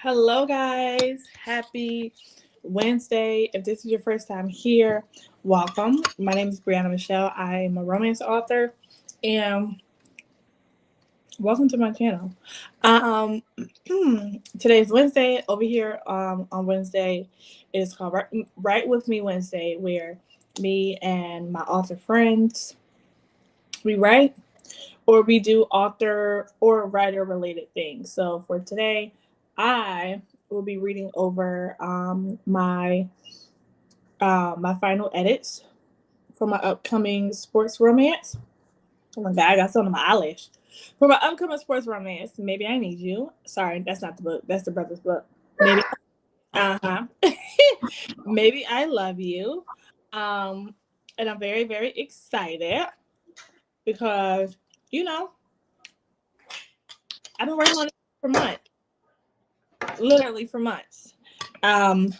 Hello, guys. Happy Wednesday. If this is your first time here, welcome. My name is Briyanna Michelle. I am a romance author, and welcome to my channel. Um, Today's Wednesday. Over here on Wednesday, it is called Write With Me Wednesday, where me and my author friends we write or we do author or writer related things. So for today, I will be reading over my final edits for my upcoming sports romance. Oh my god, I got something on my eyelash. For my upcoming sports romance, Maybe I Need You. Sorry, that's not the book. That's the brother's book. Maybe Maybe I Love You. Um and I'm very, very excited because, you know, I've been working on it for months. Literally for months. Um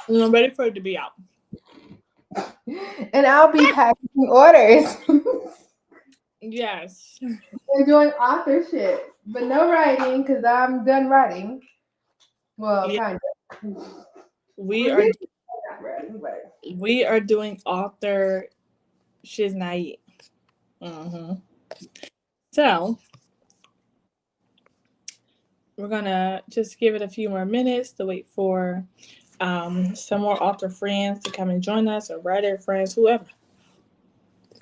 and I'm ready for it to be out. And I'll be packaging orders Yes. and doing authorship, but no writing because I'm done writing. Well, Yeah. kind of. We We're are getting not writing, but we are doing author shiznai. Mm-hmm. So we're gonna just give it a few more minutes to wait for some more author friends to come and join us, or writer friends, whoever.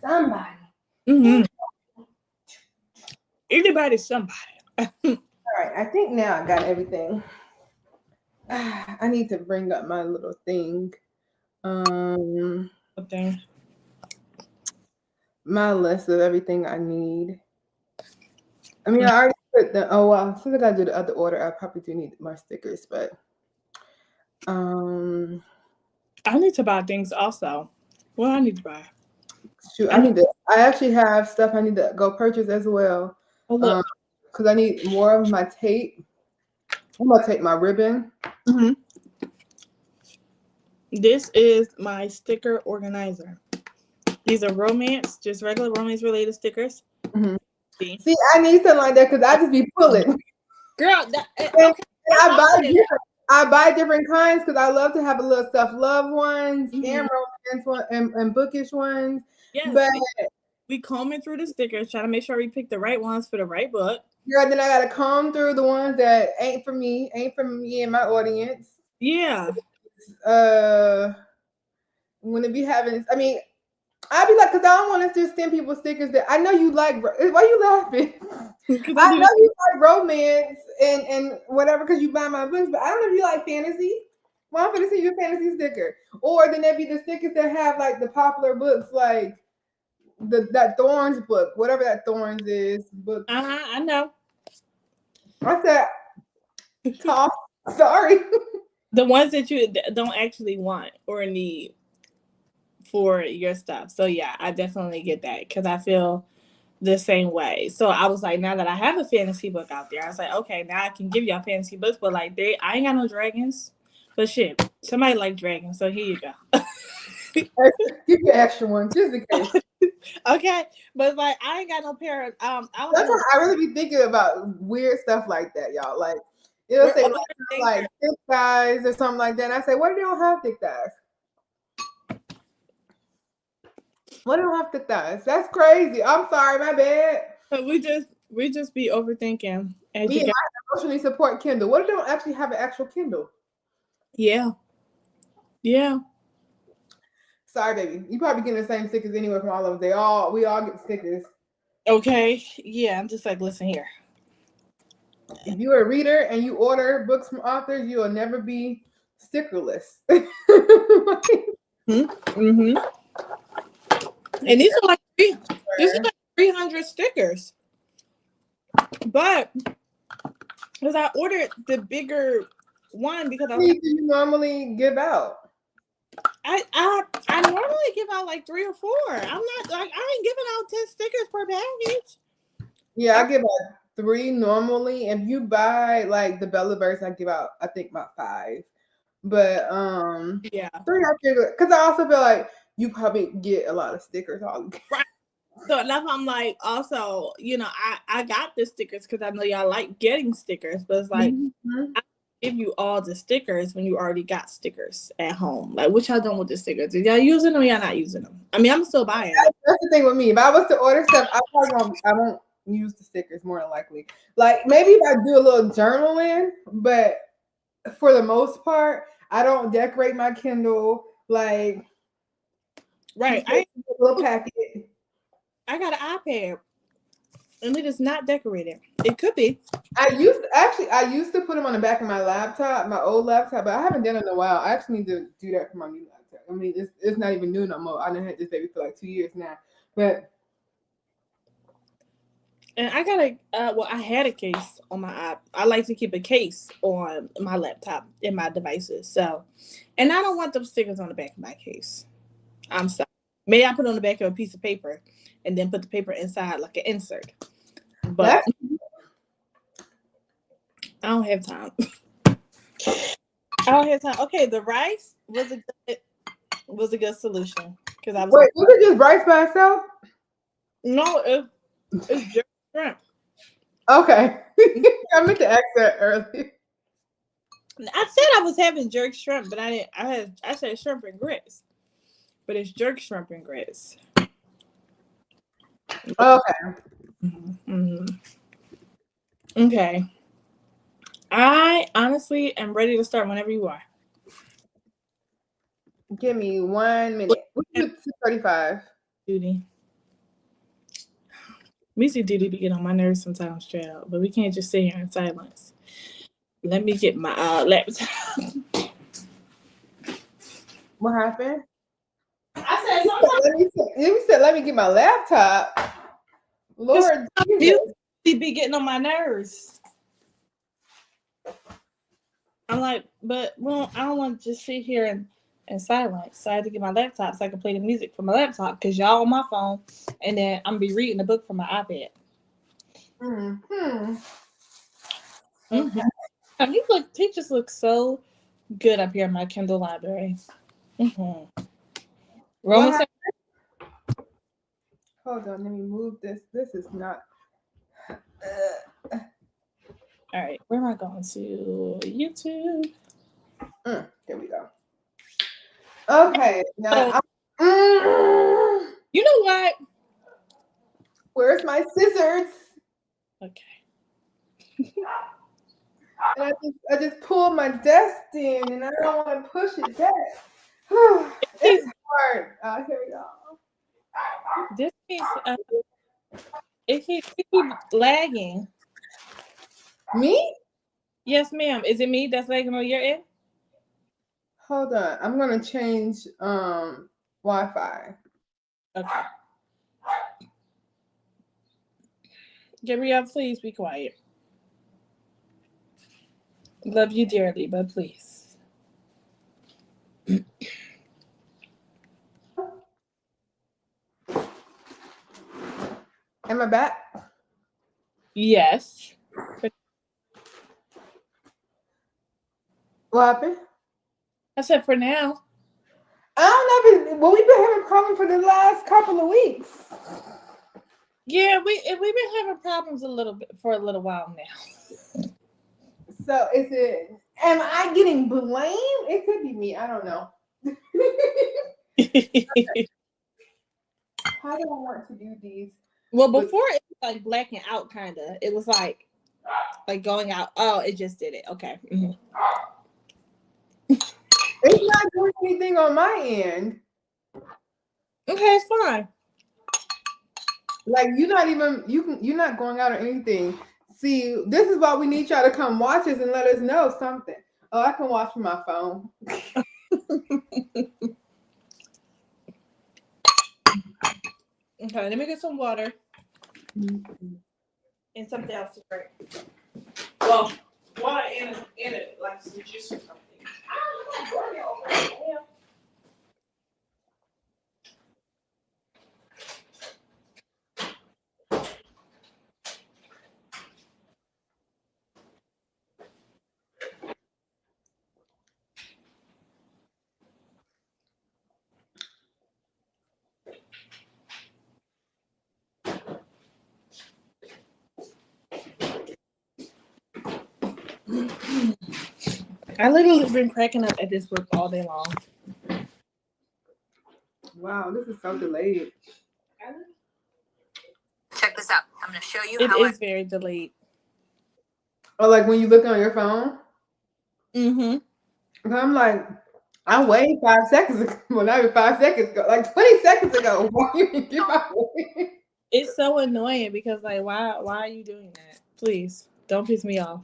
somebody. Mm-hmm. Anybody, somebody. All right, I think now I got everything. I need to bring up my little thing. Um, Thing. my list of everything I need. I mean, I already put the. Oh well, since I gotta do the other order, I probably do need more stickers, but um. I need to buy things also. What I need to buy? Shoot, I need. I actually have stuff I need to go purchase as well. Oh look. Because I need more of my tape. I'm gonna take my ribbon. Mm-hmm. This is my sticker organizer. These are just regular romance related stickers. Mm-hmm. See, See, I need something like that because I just be pulling. girl, And okay. I buy different kinds because I love to have a little stuff love ones Mm-hmm. and romance one and bookish ones. Yes, But we combing through the stickers, trying to make sure we pick the right ones for the right book. girl, then I gotta comb through the ones that ain't for me and my audience. Yeah. Uh, when it be having, I mean, I'd be like, because I don't want to just send people stickers that I know you like. Why you laughing? Because I I do know you like romance and whatever because you buy my books, but I don't know if you like fantasy. Well, I'm gonna send you a fantasy sticker, or then there be the stickers that have like the popular books, like that Thorns book, whatever that Thorns is book. I know. I said, toss. Sorry. The ones that you don't actually want or need for your stuff. So yeah, I definitely get that because I feel the same way. So I was like, now that I have a fantasy book out there, I was like, okay, now I can give y'all fantasy books, but like I ain't got no dragons. But shit, somebody like dragons, so here you go. Give you an extra one just in case. Okay, but like I ain't got no pair of I was That's gonna why I really be thinking about weird stuff like that, y'all. Like it'll we're say overthinker. like thick thighs or something like that. And I say, what if they don't have thick thighs? What do they don't have thick thighs? That's crazy. I'm sorry, my bad. But we just be overthinking as Me you and got. I emotionally support Kindle. What if they don't actually have an actual Kindle? Yeah. Yeah. Sorry, baby. You probably getting the same stickers anyway from all of us. We all get stickers. Okay. Yeah. I'm just like, listen here. If you're a reader and you order books from authors, you will never be stickerless. Mm-hmm. And these are like this is like 300 stickers. But because I ordered the bigger one because I was like, you normally give out? I normally give out like 3 or 4. I'm not like I ain't giving out 10 stickers per package. Yeah, I give out 3 normally. If you buy like the Bella verse, I give out I think about 5. But Yeah. 3 I figure because I also feel like you probably get a lot of stickers all Right. So that's why I'm like, also, I got the stickers because I know y'all like getting stickers, but it's like Mhm. I give you all the stickers when you already got stickers at home. Like, what y'all done with the stickers? Is y'all using them? Or y'all not using them? I mean, I'm still buying them. That's the thing with me. If I was to order stuff, I won't use the stickers more than likely. Like maybe if I do a little journaling, but for the most part, I don't decorate my Kindle. Like Right. just a little packet. I got an iPad and it is not decorated. It could be. I used to put them on the back of my laptop, my old laptop, but I haven't done it in a while. I actually need to do that for my new laptop. I mean, it's not even new no more. I done had this baby for like 2 years now, but And I got I had a case on my app. I like to keep a case on my laptop and my devices. So, and I don't want those stickers on the back of my case. I'm sorry. Maybe I put it on the back of a piece of paper and then put the paper inside like an insert. But that's I don't have time. I don't have time. Okay, the rice was a good solution because I was wait. Was it just rice by itself? no, it's just shrimp. Okay, I meant to ask that earlier. I said I was having jerk shrimp, but I didn't. I said shrimp and grits, but it's jerk shrimp and grits. Okay, Mm-hmm. Okay, I honestly am ready to start whenever you are. give me 1 minute. We can do 2:35. Duty. We see Duty be getting on my nerves sometimes, straight out, but we can't just sit here in silence. Let me get my laptop. What happened? I said sometimes Let me get my laptop. Lord Jesus. music be getting on my nerves. I'm like, but well, I don't want to just sit here in silence. So I had to get my laptop so I can play the music from my laptop because y'all on my phone, and then I'm gonna be reading a book from my iPad. Hmm. Mm-hmm. Okay. And he just looks so good up here in my Kindle library. Mm-hmm. What Romans. happened? Hold on, let me move this. This is not. All right, where am I going to? YouTube. There we go. Okay, So now you know what? where's my scissors? Okay. And I just pulled my desk in, and I don't want to push it back. It's He's, hard. Here we go. this keeps it keeps lagging. Me? Yes, ma'am. Is it me that's lagging on your end? Hold on. I'm gonna change Wi-Fi. Okay. Gabrielle, please be quiet. Love you dearly, but please. Am I back? Yes. What happened? I said for now. I don't know. Well, we've been having problems for the last couple of weeks. Yeah, we've been having problems a little bit for a little while now. So is it? Am I getting blamed? It could be me. I don't know. How do I want to do these? Well, With before it was like blacking out, kind of. It was like going out. Oh, it just did it. Okay. Mm-hmm. it's not doing anything on my end. Okay, it's fine. Like you're not going out or anything. See, this is why we need y'all to come watch us and let us know something. Oh, I can watch from my phone. Okay, let me get some water Mm-hmm. and something else to drink. Well, water and like some juice or something. I literally have been cracking up at this book all day long. Wow, this is so delayed. Check this out. I'm going to show you It how is very delayed. Oh, like when you look on your phone? Mm-hmm. I'm like, I waited 5 seconds ago. Well, not even 5 seconds ago, like 20 seconds ago. Why you get my way? It's so annoying because, like, why are you doing that? Please, don't piss me off.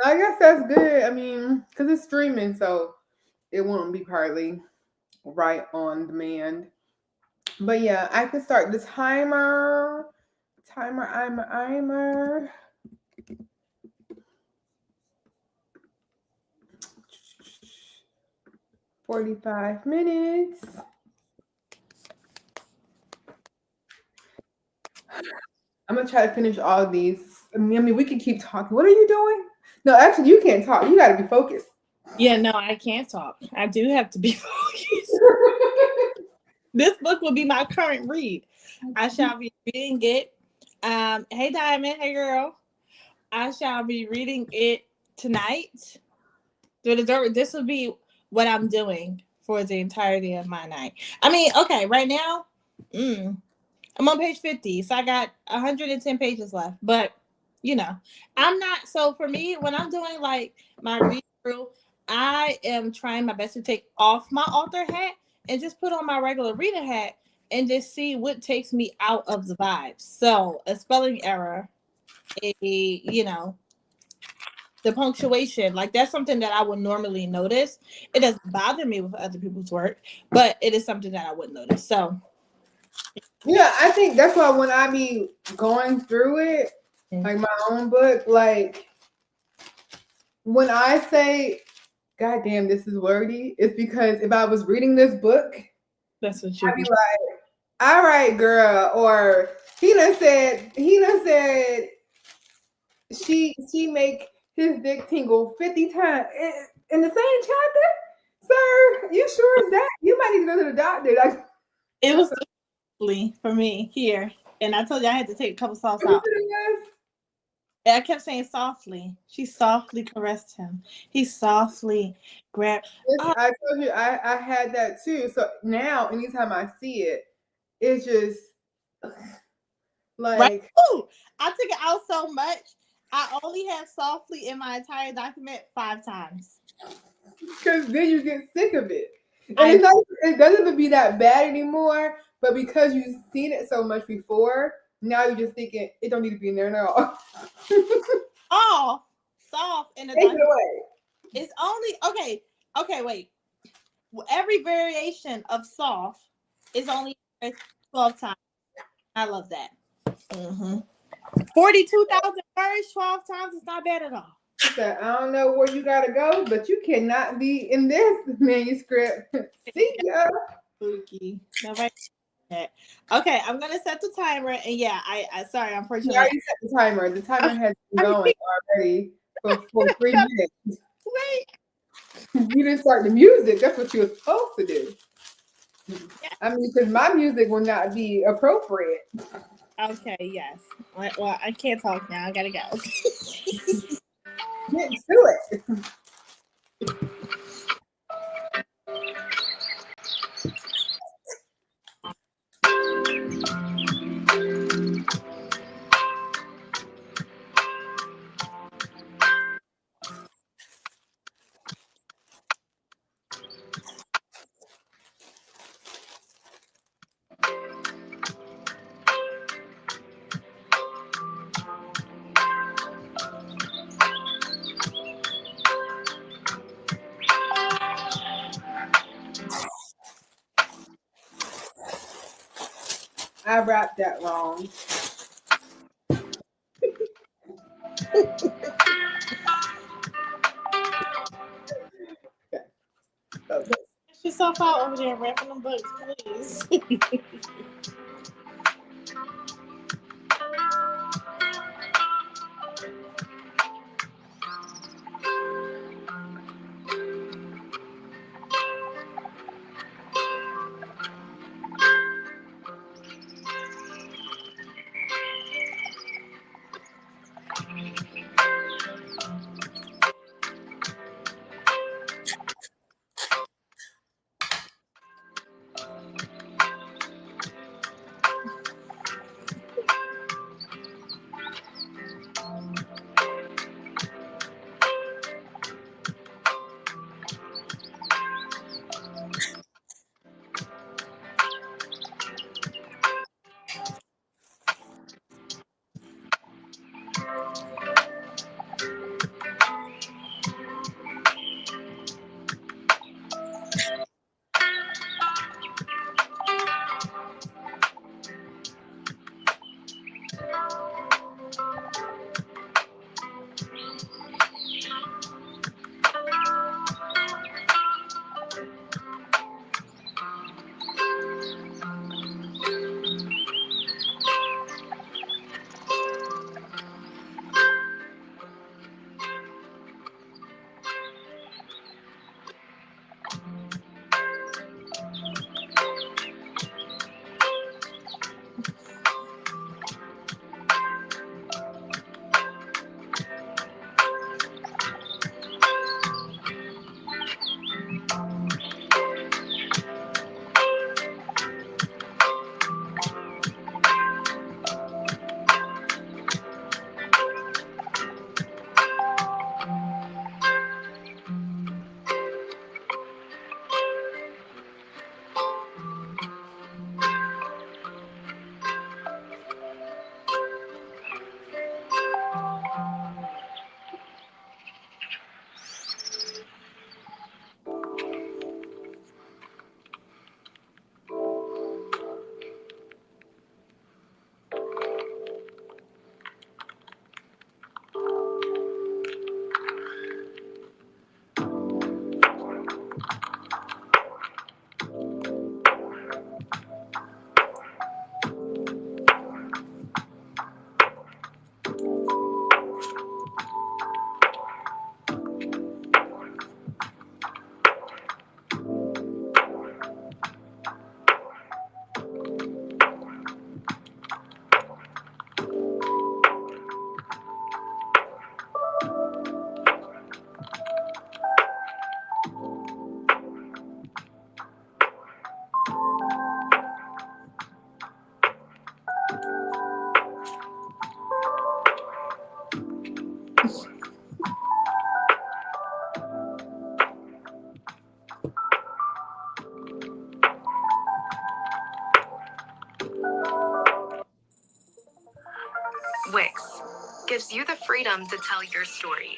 I guess that's good. I mean, because it's streaming, so it won't be partly right on demand. But yeah, I can start the timer. Timer. 45 minutes. I'm gonna try to finish all of these. I mean, we can keep talking. What are you doing? No, actually, you can't talk. You got to be focused. Yeah, no, I can't talk. I do have to be focused. This book will be my current read. I shall be reading it. Hey Diamond, hey girl. I shall be reading it tonight. This will be what I'm doing for the entirety of my night. I mean, okay, right now, I'm on page 50, so I got 110 pages left. But you know, I'm not. So for me, when I'm doing like my read through, I am trying my best to take off my author hat and just put on my regular reader hat and just see what takes me out of the vibes. So a spelling error, the punctuation, like that's something that I would normally notice. It doesn't bother me with other people's work, but it is something that I would notice. So yeah, I think that's why when I be going through it, like my own book, like when I say, God damn, this is wordy, it's because if I was reading this book, that's what you I'd be like, all right, girl, or he done said she make his dick tingle 50 times in the same chapter. Sir, you sure is that? You might need to go to the doctor. Like, it was softly for me here, and I told you I had to take a couple sauce out. And I kept saying softly. She softly caressed him. He softly grabbed. I told you I had that too. So now anytime I see it, it's just like right. Ooh, I took it out so much. I only have softly in my entire document 5 times. Because then you get sick of it. And it's not, it doesn't even be that bad anymore, but because you've seen it so much before, now you're just thinking it don't need to be in there at all. Oh, soft in the Take it away. It's only okay, wait. Every variation of soft is only 12 times. I love that. 42,000 words, 12 times is not bad at all. Said, I don't know where you gotta go, but you cannot be in this manuscript. See ya. Spooky. Nobody. Okay, I'm gonna set the timer, and yeah, I sorry, unfortunately. You already set the timer. The timer has been going already for 3 minutes. Wait. You didn't start the music. That's what you were supposed to do. I mean, because my music will not be appropriate. Okay, yes. Well, I can't talk now. I gotta go. Get to it. I wrapped that wrong. Okay. Get yourself out over there wrapping them books, please. 6 gives you the freedom to tell your story.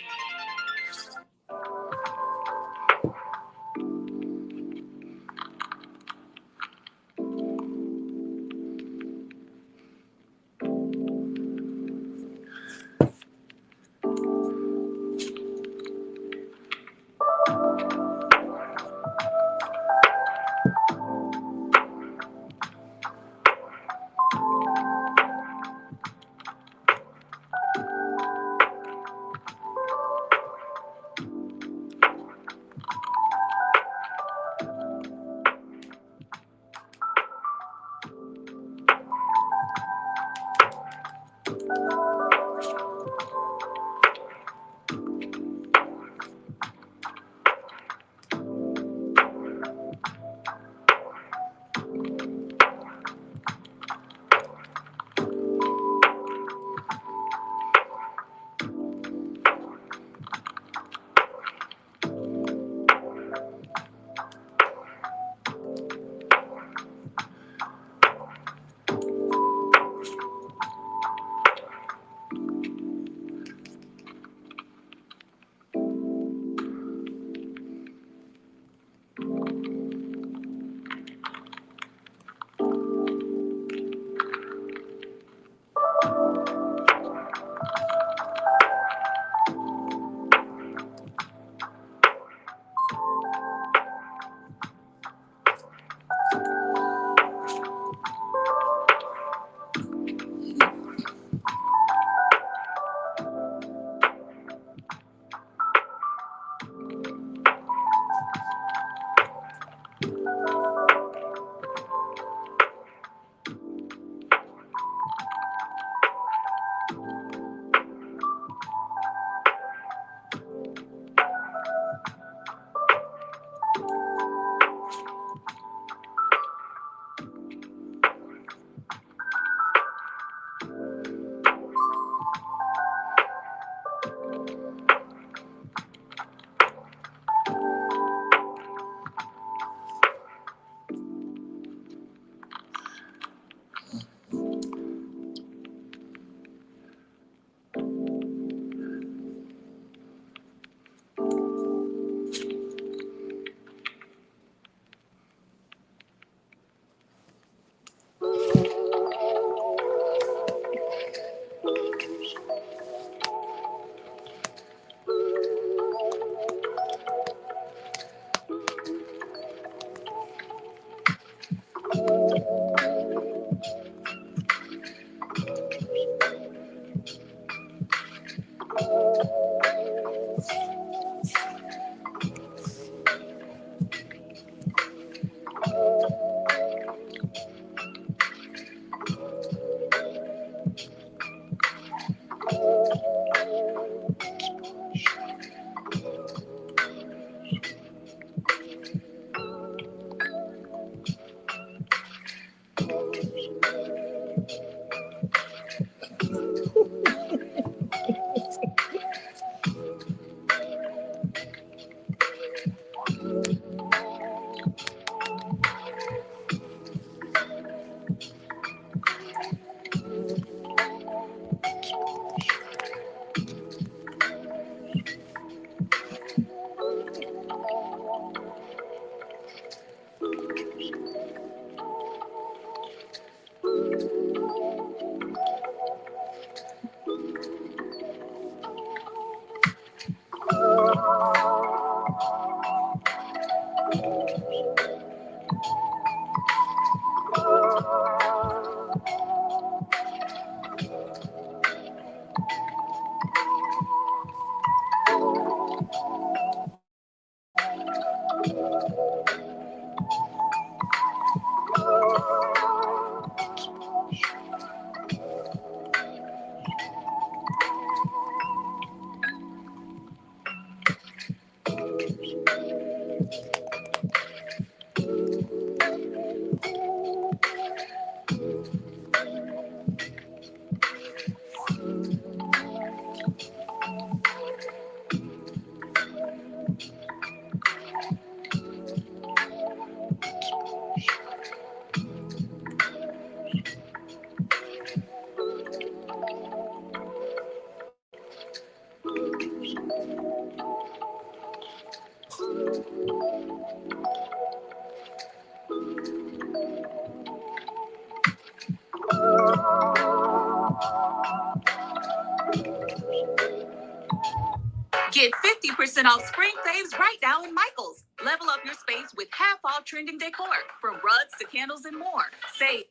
Get 50% off spring faves right now in Michael's. Level up your space with half-off trending decor, from rugs to candles and more. Save.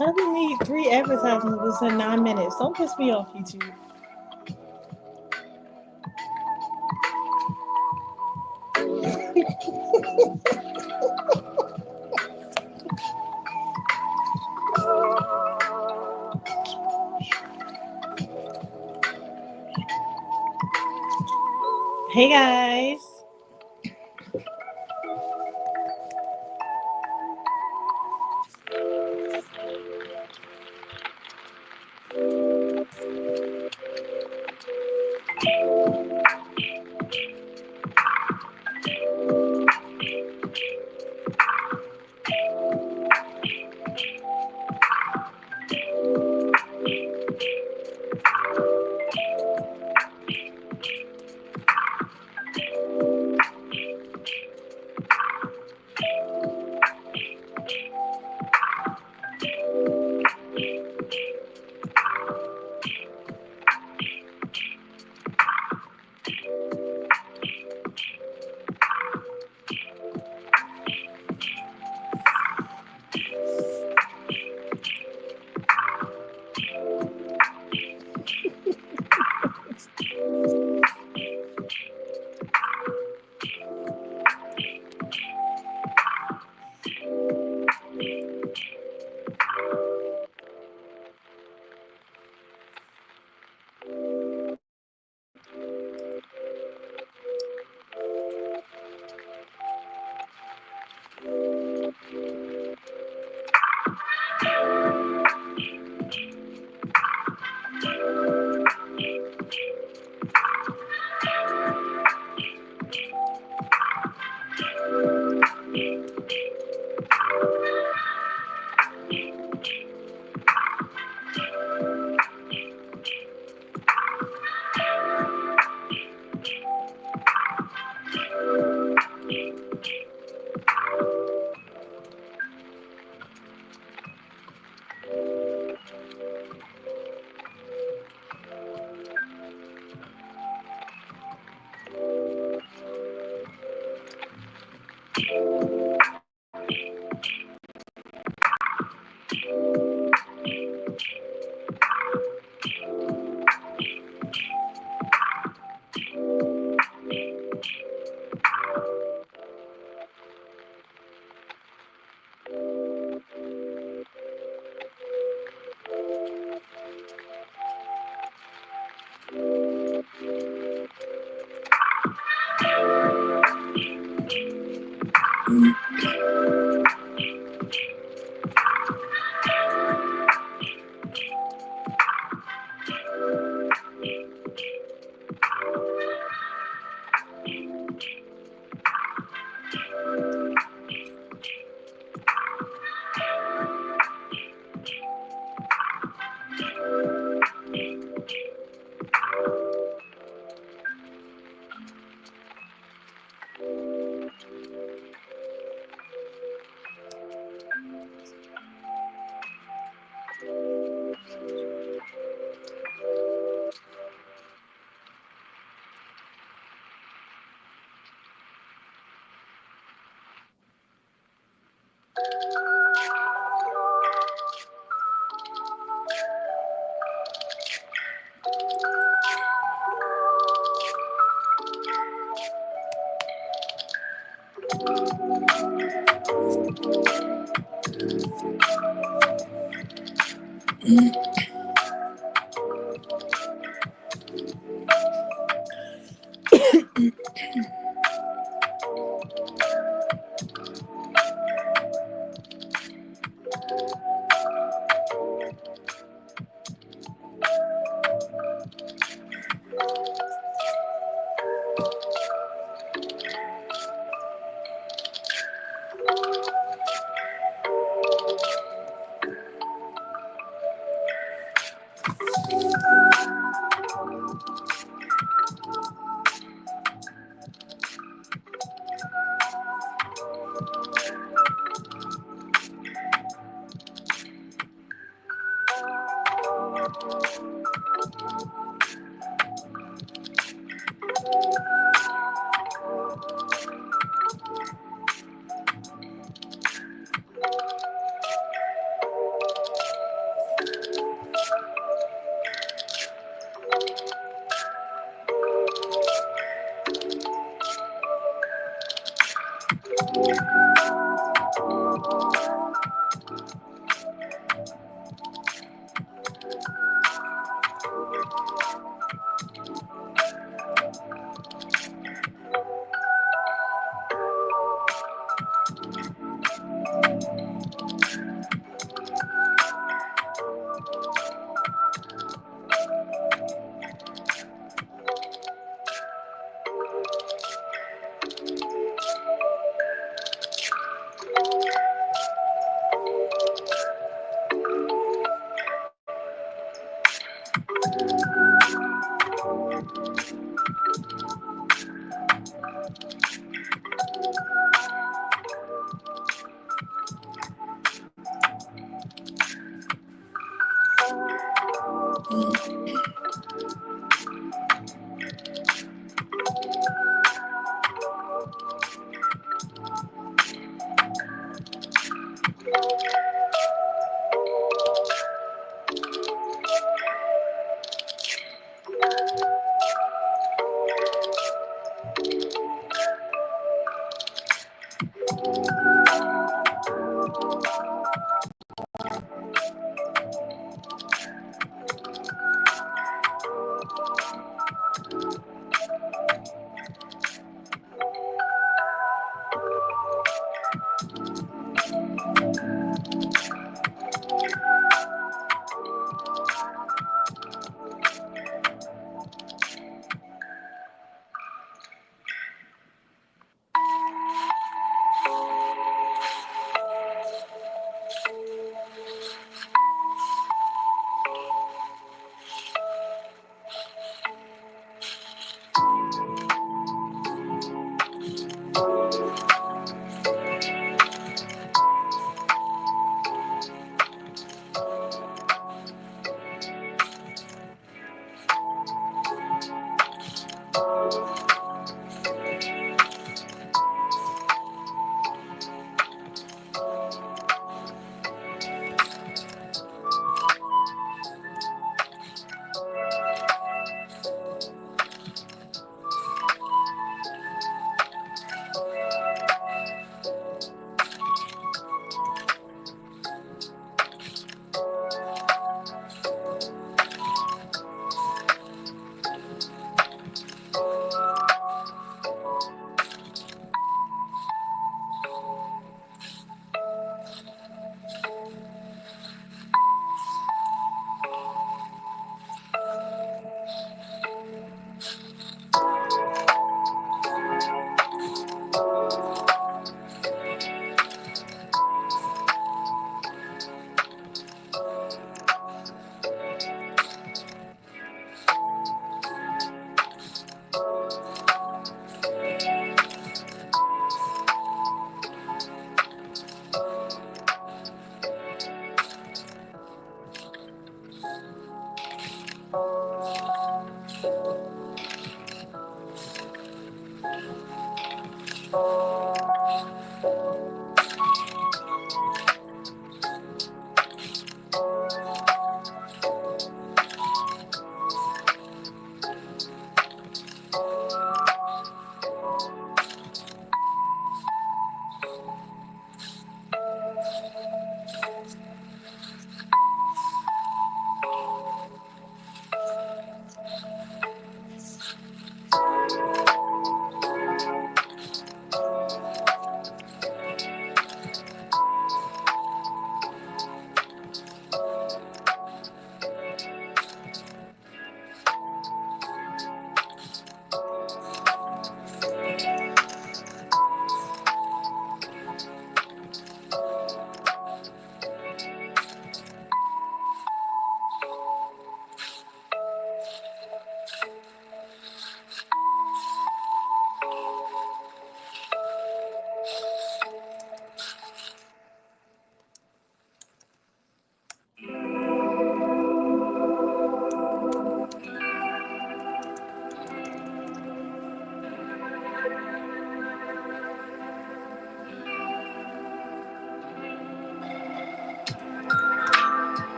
Let me need 3 advertisements within 9 minutes. Don't piss me off, YouTube. Hey guys.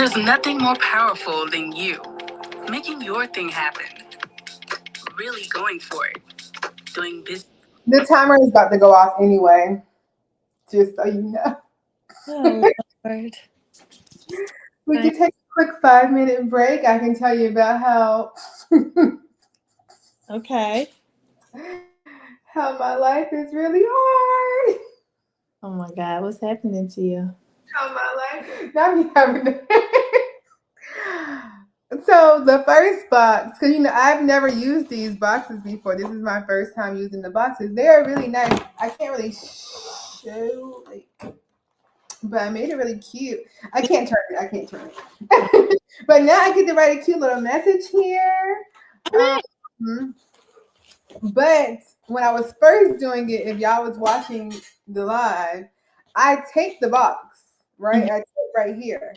There's nothing more powerful than you making your thing happen. Really going for it. Doing business. The timer is about to go off anyway, just so you know. Oh, Lord. We can take a quick 5-minute break. I can tell you about how Okay. how my life is really hard. Oh my God, what's happening to you? How my life. Now me having So the first box, because I've never used these boxes before. This is my first time using the boxes. They are really nice. I can't really show but I made it really cute. I can't turn it. But now I get to write a cute little message here. But when I was first doing it, if y'all was watching the live, I take the box, right? I take it right here.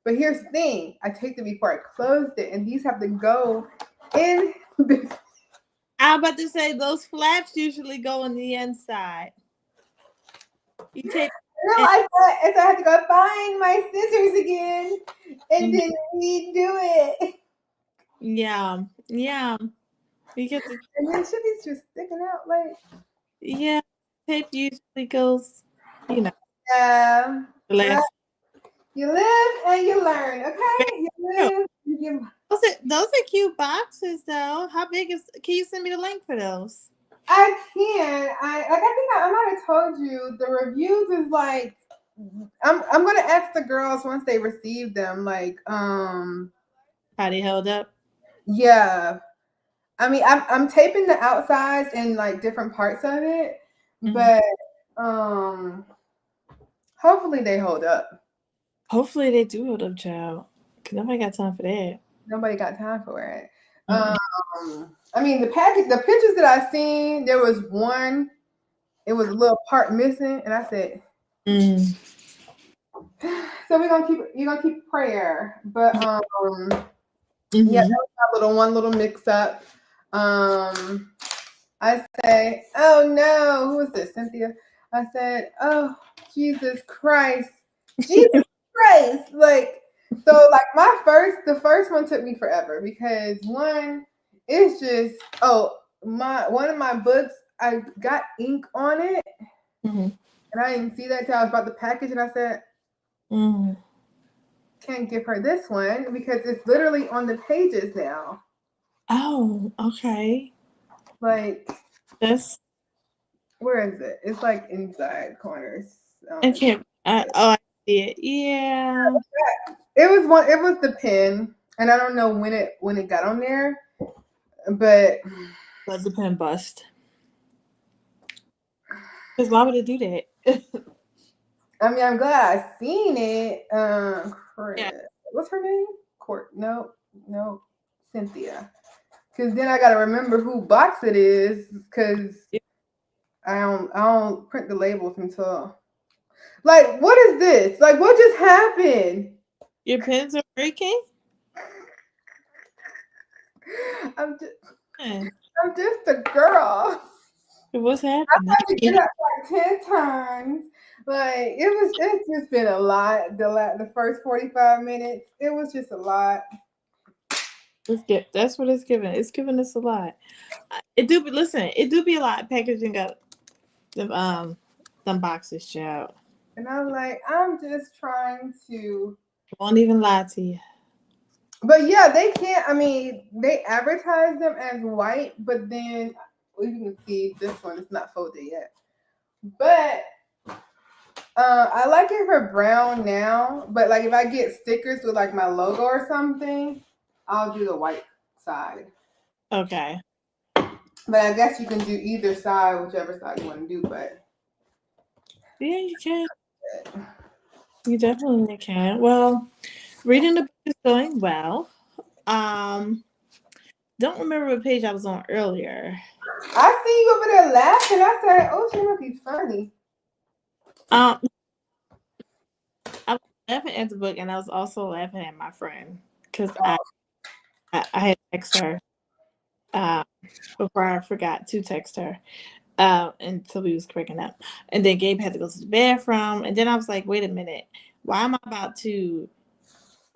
But here's the thing. I take it before I closed it, and these have to go in this. I'm about to say those flaps usually go on the inside. You take No, I had to go find my scissors again, and then redo it. Yeah. Because And then shit is just sticking out like. yeah, tape usually goes, Yeah. the last. You live and you learn, okay? You live and you. Those are cute boxes though. How big is? Can you send me the link for those? I can. I think I might have told you the reviews is like. I'm gonna ask the girls once they receive them, like How they held up? yeah. I mean, I'm taping the outsides and like different parts of it, but hopefully they hold up. Hopefully they do hold up, child. Cause nobody got time for that. Nobody got time for it. I mean, the pictures that I seen, there was one. It was a little part missing, and I said, "So you're gonna keep prayer." But yeah, that was my one little mix up. I say, "Oh no, who is this, Cynthia?" I said, "Oh Jesus Christ, Jesus Christ!" Like so, like the first one took me forever because one, it's just one of my books I got ink on it, and I didn't see that till I was about to package, and I said, "Can't give her this one because it's literally on the pages now." Oh, okay. Like That's. where is it? It's like inside corners. I can't. I see it. Yeah. It was one. It was the pen, and I don't know when it got on there, but The pen bust. Because why would it do that? I mean, I'm glad I seen it. Yeah. What's her name? No, Cynthia. Because then I gotta remember who box it is. Because I don't print the labels until. Like, what is this? Like, what just happened? Your pens are breaking? I'm just a girl. What's happening? I had to get up like 10 times. Like it's just been a lot. The first 45 minutes, it was just a lot. That's what it's giving. It's giving us a lot. It do be a lot packaging up them boxes, child. And I'm like, I'm just trying to. Won't even lie to you. But yeah, they can't. I mean, they advertise them as white, but then you can see this one is not folded yet. But I like it for brown now. But like if I get stickers with like my logo or something, I'll do the white side. Okay. But I guess you can do either side, whichever side you want to do. But yeah, you can. You definitely can. Well, reading the book is going well. Don't remember what page I was on earlier. I see you over there laughing. I said, "Oh, she must be funny." I was laughing at the book, and I was also laughing at my friend because I had texted her before I forgot to text her. And so we was cracking up. And then Gabe had to go to the bathroom. And then I was like, wait a minute. Why am I about to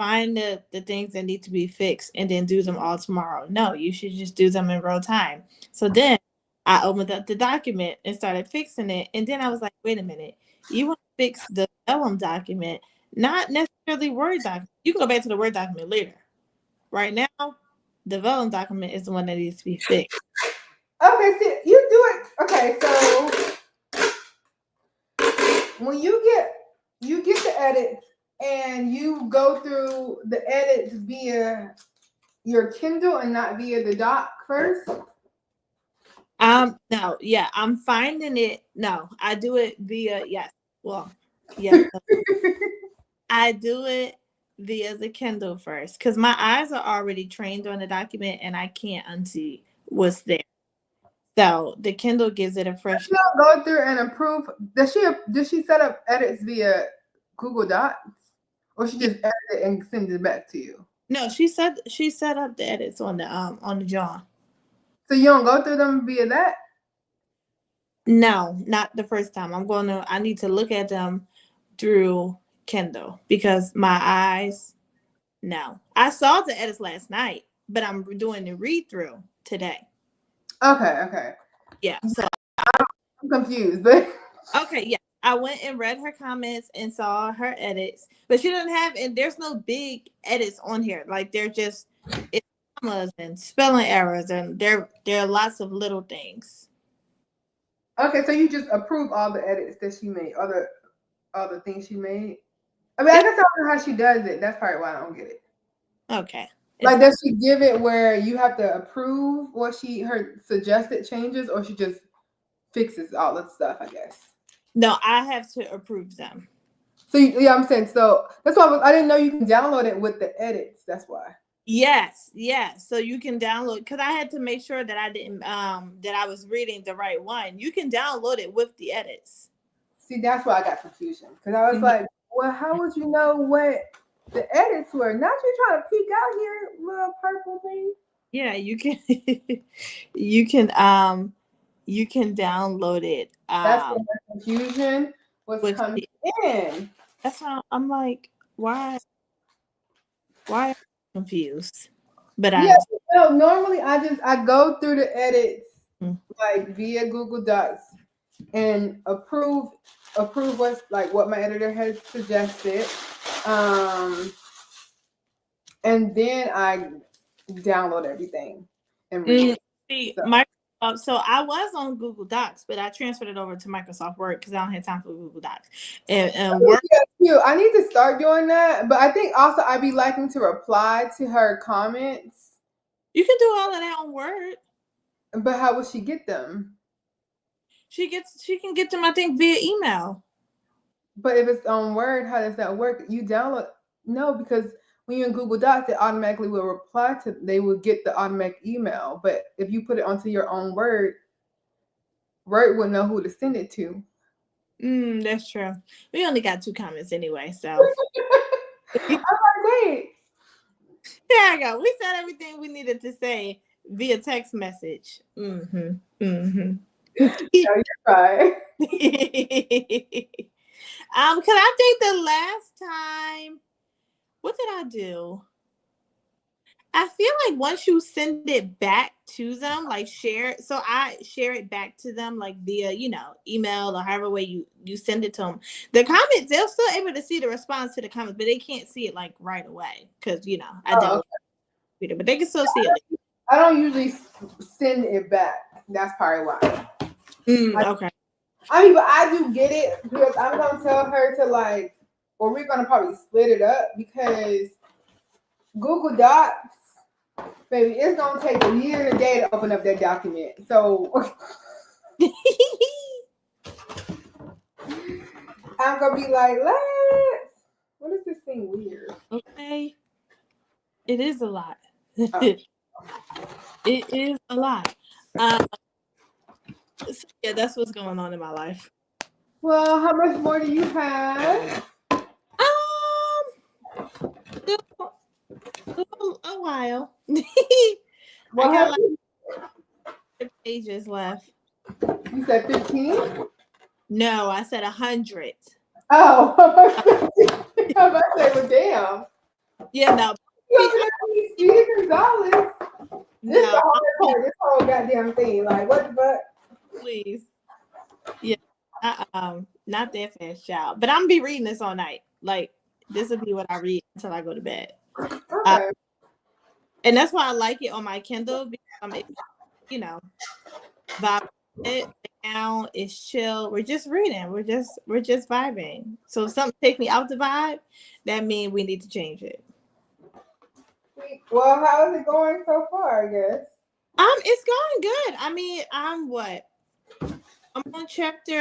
find the things that need to be fixed and then do them all tomorrow. No, you should just do them in real time. So then I opened up the document and started fixing it. And then I was like, wait a minute, you want to fix the vellum document, not necessarily Word document. You can go back to the Word document later. Right now, the vellum document is the one that needs to be fixed. Okay, see, you do it. Okay, so when you get the edits and you go through the edits via your Kindle and not via the doc first. No, yeah, I'm finding it. No, I do it via yes. Well, yes, I do it via the Kindle first because my eyes are already trained on the document and I can't unsee what's there. So the Kindle gives it a fresh. Go through and approve. Does she set up edits via Google Docs, or she just edit it and send it back to you? No, she set up the edits on the John. So you don't go through them via that? No, not the first time. I need to look at them through Kindle because my eyes. No, I saw the edits last night, but I'm doing the read through today. Okay. Yeah, so I'm confused, but okay, yeah. I went and read her comments and saw her edits, but she doesn't have, and there's no big edits on here. Like they're just it's commas and spelling errors, and there are lots of little things. Okay, so you just approve all the edits that she made, all the things she made. I mean, I guess I don't know how she does it. That's probably why I don't get it. Okay. Like, does she give it where you have to approve what her suggested changes, or she just fixes all the stuff? I guess. No, I have to approve them. So yeah, I'm saying so. That's why I didn't know you can download it with the edits. That's why. Yes. So you can download because I had to make sure that I didn't that I was reading the right one. You can download it with the edits. See, that's why I got confusion because I was like, well, how would you know what the edits were? Not you trying to peek out here, little purple thing. Yeah, you can. You can download it. That's where the confusion was coming in. That's how I'm like, why am I confused? But yeah, no, normally I go through the edits like via Google Docs and approve what's like what my editor has suggested. And then I download everything and read it. So I was on Google Docs, but I transferred it over to Microsoft Word because I don't have time for Google Docs. And Word. I need to start doing that, but I think also I'd be liking to reply to her comments. You can do all of that on Word. But how will she get them? She can get them, I think, via email. But if it's on Word, how does that work? You download because when you're in Google Docs, it automatically will reply to. They will get the automatic email. But if you put it onto your own Word will know who to send it to. That's true. We only got 2 comments anyway, so. I'm like, wait. There I go. We said everything we needed to say via text message. No, you're right. Cause I think the last time, what did I do? I feel like once you send it back to them, like so I share it back to them like via, email or however way you send it to them. The comments, they're still able to see the response to the comments, but they can't see it like right away because I don't read it, but they can still see it. I don't usually send it back. That's probably why. Okay. I mean, but I do get it because I'm gonna tell her to we're gonna probably split it up because Google Docs, baby, it's gonna take a year and a day to open up that document. So I'm gonna be like, what is this thing weird? Okay. It is a lot. It is a lot. So yeah, that's what's going on in my life. Well, how much more do you have? A while. Well, I got like pages left. You said 15? No, I said 100. Oh, I was about to say, well, damn. Yeah, no. Speedy Gonzalez. This is the No, hard part. This whole goddamn thing. Like, what the fuck? please. Yeah. Not that fast, child. But I'm gonna be reading this all night. Like, this will be what I read until I go to bed. Okay. And that's why I like it on my Kindle because you know, vibe it down, it's chill. We're just reading. We're just vibing. So if something take me out the vibe, that means we need to change it. Well, how is it going so far, I guess? It's going good. I mean, I'm on chapter.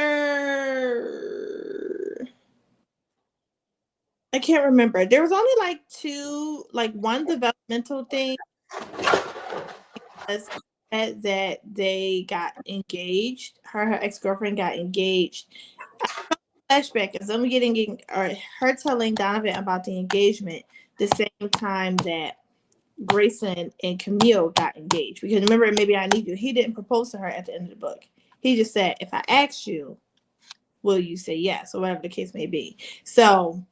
I can't remember. There was only like two, like one developmental thing was that they got engaged. Her ex-girlfriend got engaged. Flashback is them getting or her telling Donovan about the engagement the same time that Grayson and Camille got engaged. Because remember, maybe I need you. He didn't propose to her at the end of the book. He just said, if I ask you, will you say yes? Or whatever the case may be. So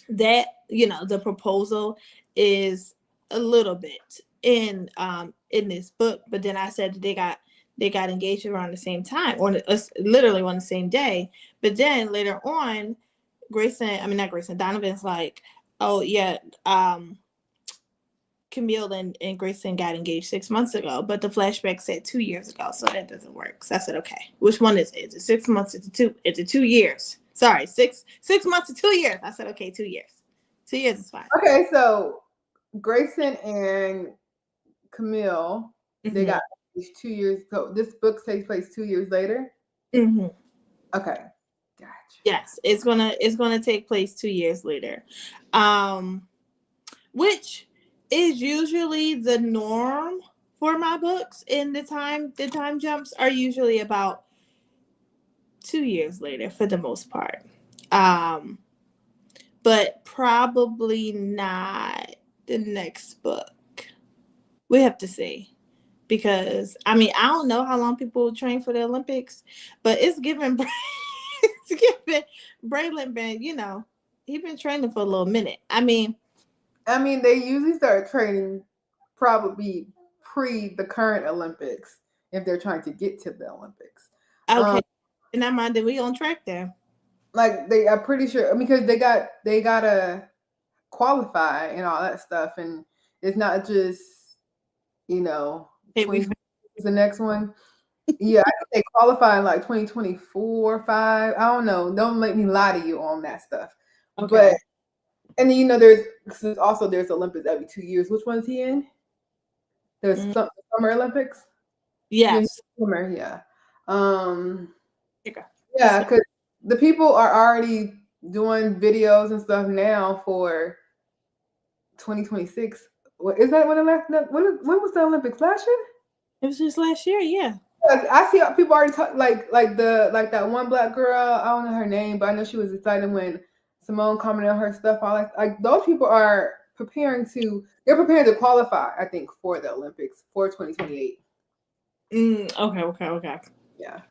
that, the proposal is a little bit in this book, but then I said that they got engaged around the same time, or literally on the same day. But then later on, not Grayson, Donovan's like, oh yeah, Camille and Grayson got engaged 6 months ago, but the flashback said 2 years ago, so that doesn't work. So I said, okay, which one is it? Is it 6 months? Is it 2 years? Sorry, 6 months to 2 years. I said, okay, 2 years. 2 years is fine. Okay, so Grayson and Camille, they got 2 years. So this book takes place 2 years later. Mm-hmm. Okay, gotcha. Yes, it's gonna take place 2 years later, which is usually the norm for my books. In the time jumps are usually about 2 years later for the most part, but probably not the next book. We have to see. Because I don't know how long people train for the Olympics, but it's given Braylon been, he been training for a little minute. They usually start training probably pre the current Olympics if they're trying to get to the Olympics. Okay, and I mind that we on track there. Like they are pretty sure because they gotta qualify and all that stuff, and it's not just 20 is the next one. Yeah, I think they qualify in like 2024, 5. I don't know. Don't make me lie to you on that stuff. Okay. But and then there's Olympics every 2 years. Which one's he in? There's Summer Olympics. Yes. Summer, yeah. Yeah, because the people are already doing videos and stuff now for 2026. What is that? When was the Olympics last year? It was just last year, yeah. I see people already talk like that one black girl. I don't know her name, but I know she was excited when Simone commented on her stuff. All that, like those people are preparing to qualify. I think for the Olympics for 2028. Okay. Yeah,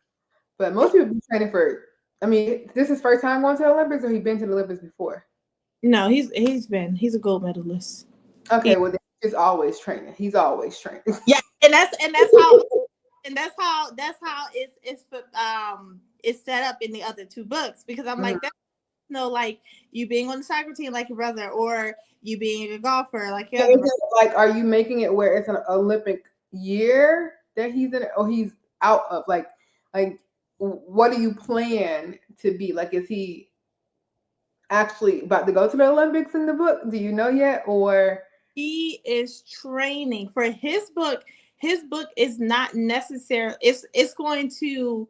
but most people be training for. This is his first time going to the Olympics, or he been to the Olympics before? No, he's a gold medalist. Okay, well, he's always training. He's always training. Yeah, and that's how it's set up in the other two books, because I'm like, that's like you being on the soccer team like your brother, or you being a golfer like your other brother. Like, are you making it where it's an Olympic year that he's in, or he's out of? Like what do you plan to be? Like, is he actually about to go to the Olympics in the book? Do you know yet? Or he is training for his book. His book is not necessary. It's going to,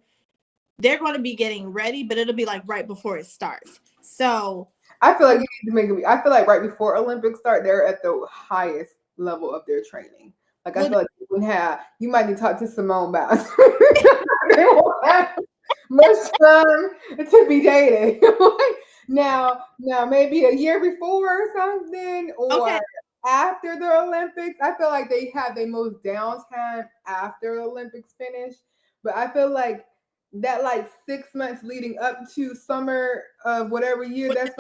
they're going to be getting ready, but it'll be like right before it starts. So I feel like you need to make it. I feel like right before Olympics start, they're at the highest level of their training. Like, I feel like you might need to talk to Simone about it. They won't have much time to be dating. now maybe a year before or something, or after the Olympics. I feel like they have their most downtime after the Olympics finish. But I feel like that like 6 months leading up to summer of whatever year that's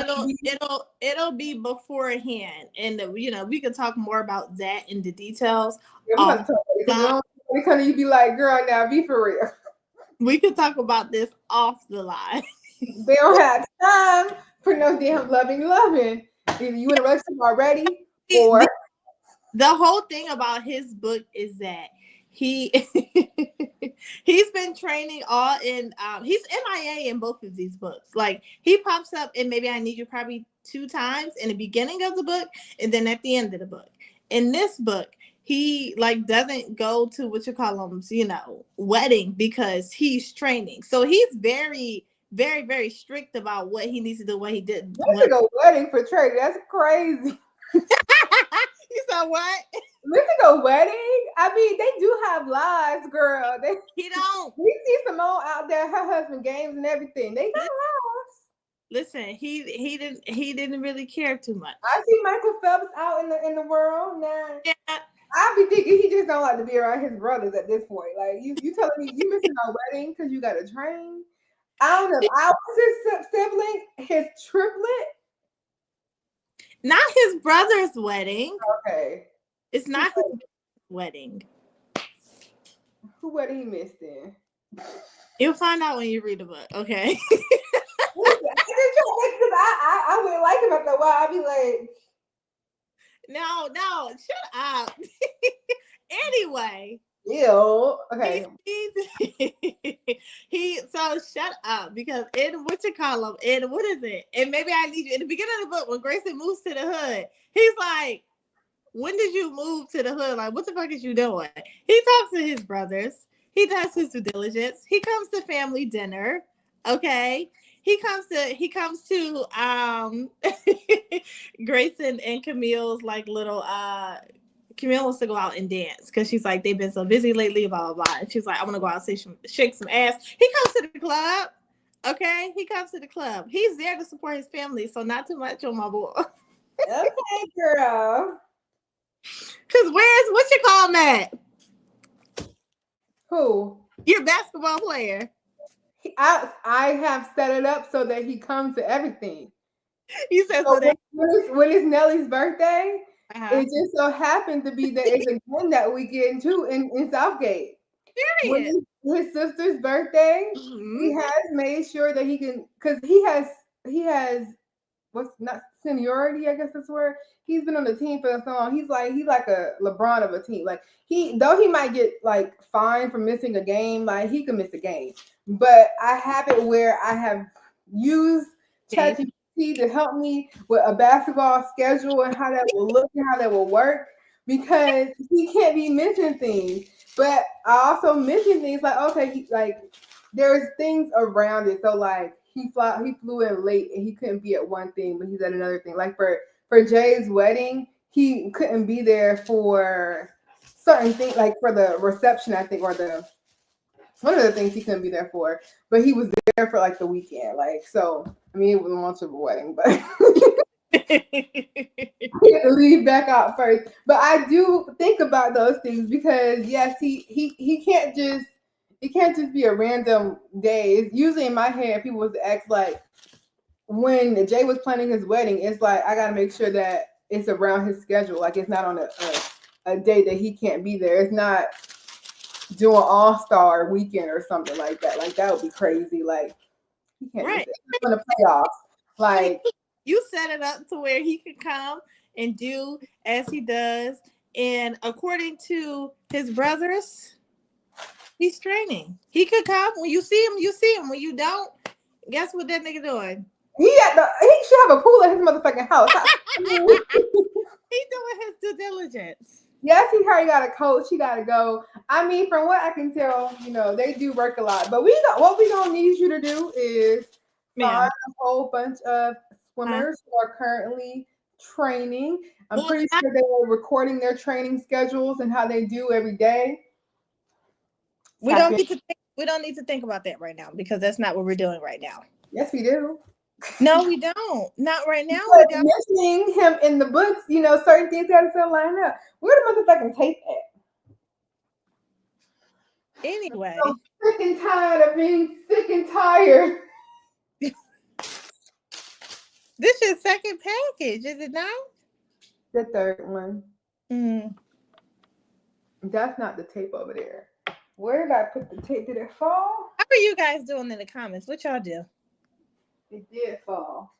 it'll be beforehand, and we can talk more about that in the details. Yeah, we about to talk about it because you be like, girl, now be for real. We could talk about this off the line. They don't have time for no damn loving. Either you in a relationship already, or the whole thing about his book is that he's been training all in. He's MIA in both of these books. Like he pops up in Maybe I Need You probably 2 times in the beginning of the book, and then at the end of the book. In this book, he like doesn't go to what you call them, wedding because he's training. So he's very, very, very strict about what he needs to do, what he did. Let's go wedding for training. That's crazy. You saw what? Let's go wedding. I mean, they do have lives, girl. He don't. We see Simone out there, her husband games and everything. They got lives. Listen, he didn't really care too much. I see Michael Phelps out in the world now. Yeah. I be thinking he just don't like to be around his brothers at this point. Like you telling me you missing our wedding because you got to train? I don't know. I was his sibling, his triplet. Not his brother's wedding. Okay. It's not his wedding. Who wedding he missed then? You'll find out when you read the book, okay? I wouldn't like him after a while. I'd be like, no, shut up. Anyway. Ew. Okay. So shut up, because in what is it? And Maybe I Need You. In the beginning of the book, when Grayson moves to the hood, he's like, when did you move to the hood? Like, what the fuck is you doing? He talks to his brothers. He does his due diligence. He comes to family dinner. Okay. He comes to Grayson and Camille's like little Camille wants to go out and dance because she's like, they've been so busy lately, blah blah blah. And she's like, I want to go out and shake some ass. He comes to the club. Okay, he comes to the club. He's there to support his family, so not too much on my boy. Okay, girl. Cause what you call him at? Who? Your basketball player. I have set it up so that he comes to everything. You said so when it's Nellie's birthday, it just so happened to be that it's a game that we get into in Southgate. Period. When his sister's birthday, he has made sure that he can, because he has what's not seniority, I guess that's where he's been on the team for so long. He's like a LeBron of a team. Like he might get like fined for missing a game, like he can miss a game. But I have it where I have used ChatGPT to help me with a basketball schedule and how that will look and how that will work, because he can't be missing things. But I also mention things like, okay, there's things around it. So like he flew in late and he couldn't be at one thing, but he's at another thing. Like for Jay's wedding, he couldn't be there for certain things, like for the reception, I think, or one of the things he couldn't be there for, but he was there for like the weekend. Like, so, I mean, it was much of a wedding, but he had to leave back out first. But I do think about those things because yes, he can't just, it can't just be a random day. It's usually in my head, people was ask like, when Jay was planning his wedding, it's like, I got to make sure that it's around his schedule. Like it's not on a day that he can't be there. It's not doing all-star weekend or something like that. Like that would be crazy. Like he can't do that. In the playoffs. Like you set it up to where he could come and do as he does. And according to his brothers, he's training. He could come. When you see him, you see him. When you don't, guess what that nigga doing? He should have a pool at his motherfucking house. He's doing his due diligence. Yes, he got a coach. He got to go. I mean, from what I can tell, they do work a lot. But what we don't need you to do is find a whole bunch of swimmers who are currently training. I'm pretty sure they are recording their training schedules and how they do every day. We don't need to think about that right now because that's not what we're doing right now. Yes, we do. No, we don't. Not right now. But mentioning him in the books, certain things got to line up. Where the motherfucking tape at? Anyway, sick and tired of being sick and tired. This is your second package, is it not? The third one. Mm. That's not the tape over there. Where did I put the tape? Did it fall? How are you guys doing in the comments? What y'all do? It did fall.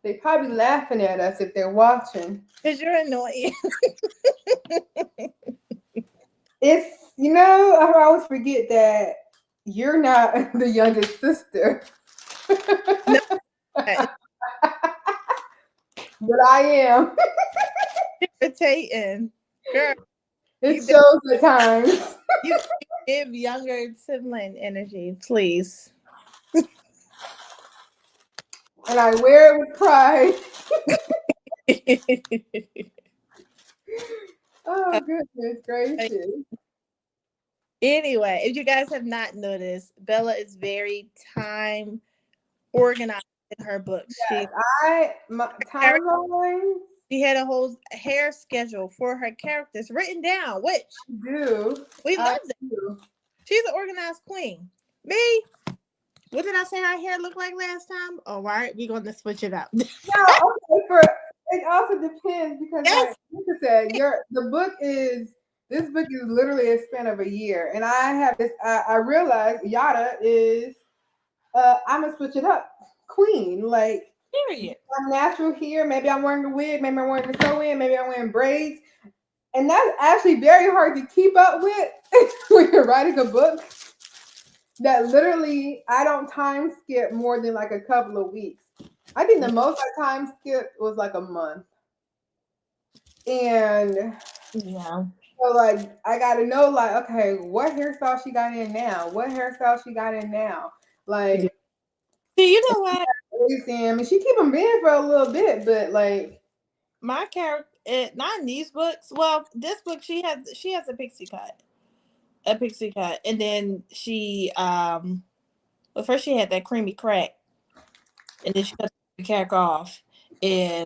They probably laughing at us if they're watching. Because you're annoying. It's, you know, I always forget that you're not the youngest sister. No. But I am. Irritating. Girl, It shows at times. you give younger sibling energy, please. And I wear it with pride. Oh, goodness gracious. Anyway, if you guys have not noticed, Bella is very time organized in her books. Yes, my timeline. She had a whole hair schedule for her characters written down, which we love that. She's an organized queen. Me, what did I say her hair looked like last time? Oh, all right, we're gonna switch it up. No, okay, it also depends because Yes. like Lisa said, this book is literally a span of a year. And I have this I realized Yada is I'm gonna switch it up. Queen. Like Period. I'm natural here. Maybe I'm wearing a wig, maybe I'm wearing a sew-in, maybe I'm wearing braids. And that's actually very hard to keep up with when you're writing a book. That literally I don't time skip more than like a couple of weeks. I think the most I time skipped was like a month. And yeah. So like I gotta know like, okay, what hairstyle she got in now? What hairstyle she got in now? Like see, you know what? I mean, she keep them in for a little bit, but like my character, not in these books. Well, this book she has a pixie cut. And then she well first she had that creamy crack, and then she cut the crack off and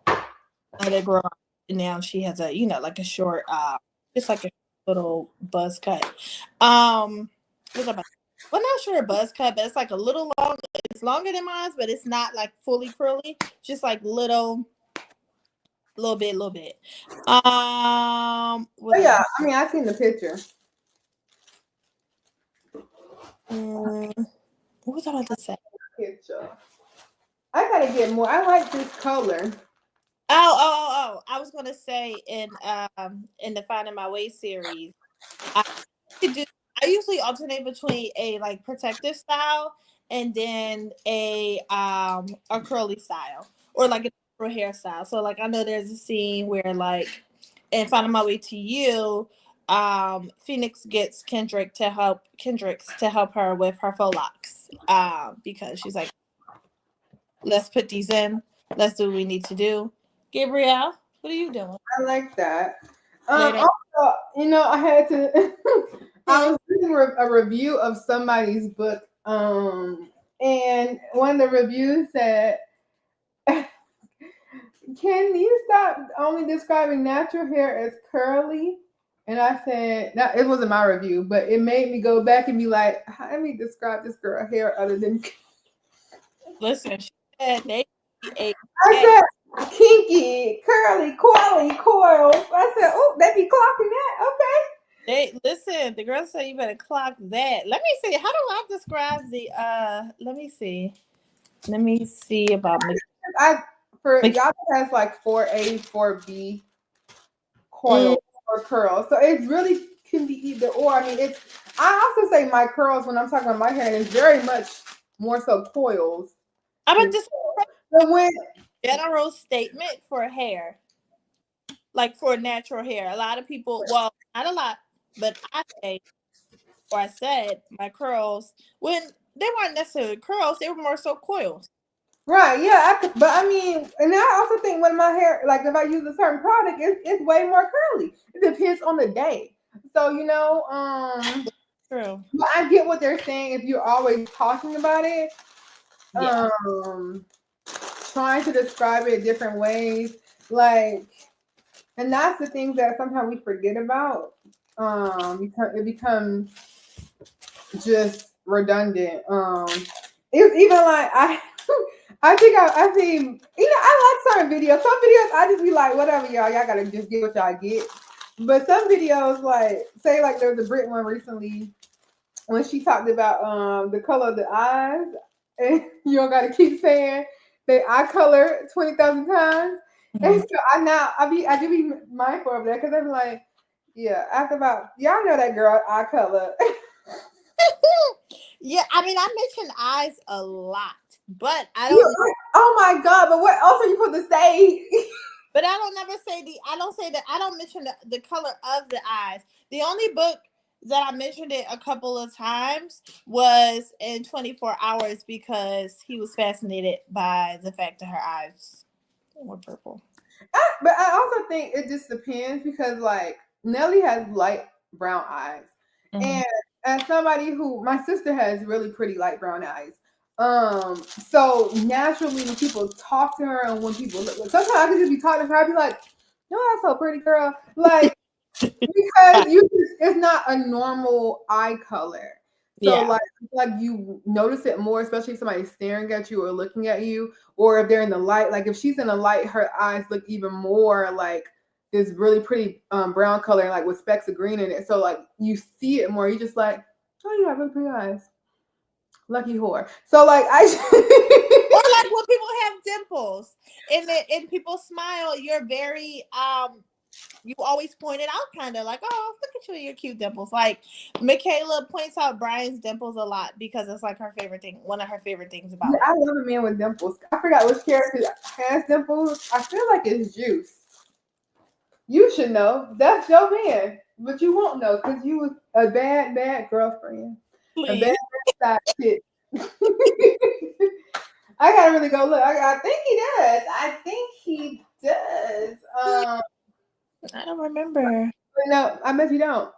let it grow out. And now she has a like a short just like a little buzz cut. What's about well, not sure a buzz cut, but it's like a little long. It's longer than mine, but it's not like fully curly, just like little bit. oh yeah, I mean I've seen the picture. What was I about to say? Picture. I gotta get more. I like this color. Oh! I was gonna say in the Finding My Way series, I usually alternate between a like protective style and then a curly style or like a natural hairstyle. So like I know there's a scene where like in Finding My Way to You, Phoenix gets Kendricks to help her with her faux locks because she's like, let's put these in, let's do what we need to do. Gabrielle, what are you doing? I like that. Also, I had to I was reading a review of somebody's book, and one of the reviews said, "Can you stop only describing natural hair as curly?" And I said, "No, it wasn't my review, but it made me go back and be like, let me describe this girl hair other than." Listen, she said they. I said kinky, curly, coils. I said, "Oh, they be clocking that, okay." Listen, the girl said you better clock that. Let me see. How do I describe the let me see about me. Y'all has like 4A, 4B coils or curls. So it really can be either or. I mean I also say my curls when I'm talking about my hair, and it's very much more so coils. I'm gonna just general statement for hair. Like for natural hair. A lot of people, well, not a lot, but I said my curls, when they weren't necessarily curls, they were more so coils. Right, yeah, but I mean, and I also think when my hair, like if I use a certain product, it's way more curly. It depends on the day. So, True. But I get what they're saying if you're always talking about it. Yeah. Trying to describe it different ways. Like, and that's the things that sometimes we forget about. Because it becomes just redundant. It's even like I think I see, I like certain videos. Some videos I just be like, whatever, y'all gotta just get what y'all get. But some videos, like, say like there was a Brit one recently when she talked about the color of the eyes, and you don't gotta keep saying they eye color 20,000 times. And so I do be mindful of that because I'm like, yeah, after about y'all know that girl eye color. Yeah, I mean, I mentioned eyes a lot, but I You don't. like, oh my god! But what else are you supposed to say? But I don't never say the. I don't say that. I don't mention the color of the eyes. The only book that I mentioned it a couple of times was in 24 Hours because he was fascinated by the fact that her eyes were purple. But I also think it just depends because like Nelly has light brown eyes, Mhm. and as somebody who my sister has really pretty light brown eyes. So naturally when people talk to her and when people look, sometimes I can just be talking to her, I'd be like, "No, that's so pretty, girl." Like because it's not a normal eye color. So Yeah. like you notice it more, especially if somebody's staring at you or looking at you, or if they're in the light. Like if she's in the light, her eyes look even more like this really pretty brown color, like with specks of green in it. So like you see it more. You just like, oh, you have really pretty eyes. Lucky whore. So like Or I like when people have dimples and people smile, you're very you always point it out kind of like, oh, look at you and your cute dimples. Like Michaela points out Brian's dimples a lot because it's like her favorite thing, one of her favorite things about him. I love a man with dimples. I forgot which character has dimples. I feel like it's Juice. You should know. That's your man. But you won't know because you was a bad, bad girlfriend. A bad, Please. bad side chick. I gotta really go look. I think he does. I think he does. I don't remember. No, I bet you don't.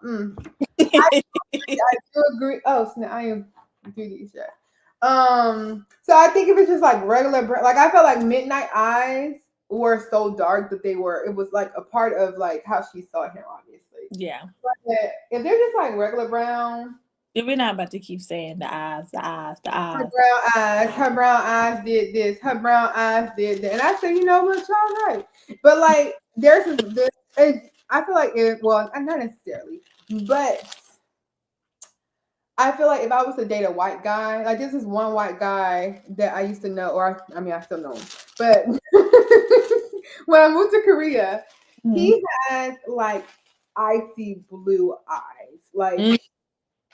I do agree. Oh, snap! I am do these yet. So I think if it's just like regular, like I felt like Midnight Eyes were so dark that they were. It was like a part of like how she saw him, obviously. Yeah. But if they're just like regular brown, We're not about to keep saying the eyes, the eyes, the eyes. her brown eyes did this, her brown eyes did that, and I said, you know what, y'all right. But like, this. I feel like it. Well, not necessarily, but I feel like if I was to date a white guy, like this is one white guy that I used to know, or I mean, I still know him, but when I moved to Korea, Mhm. he has like icy blue eyes. Like Mm.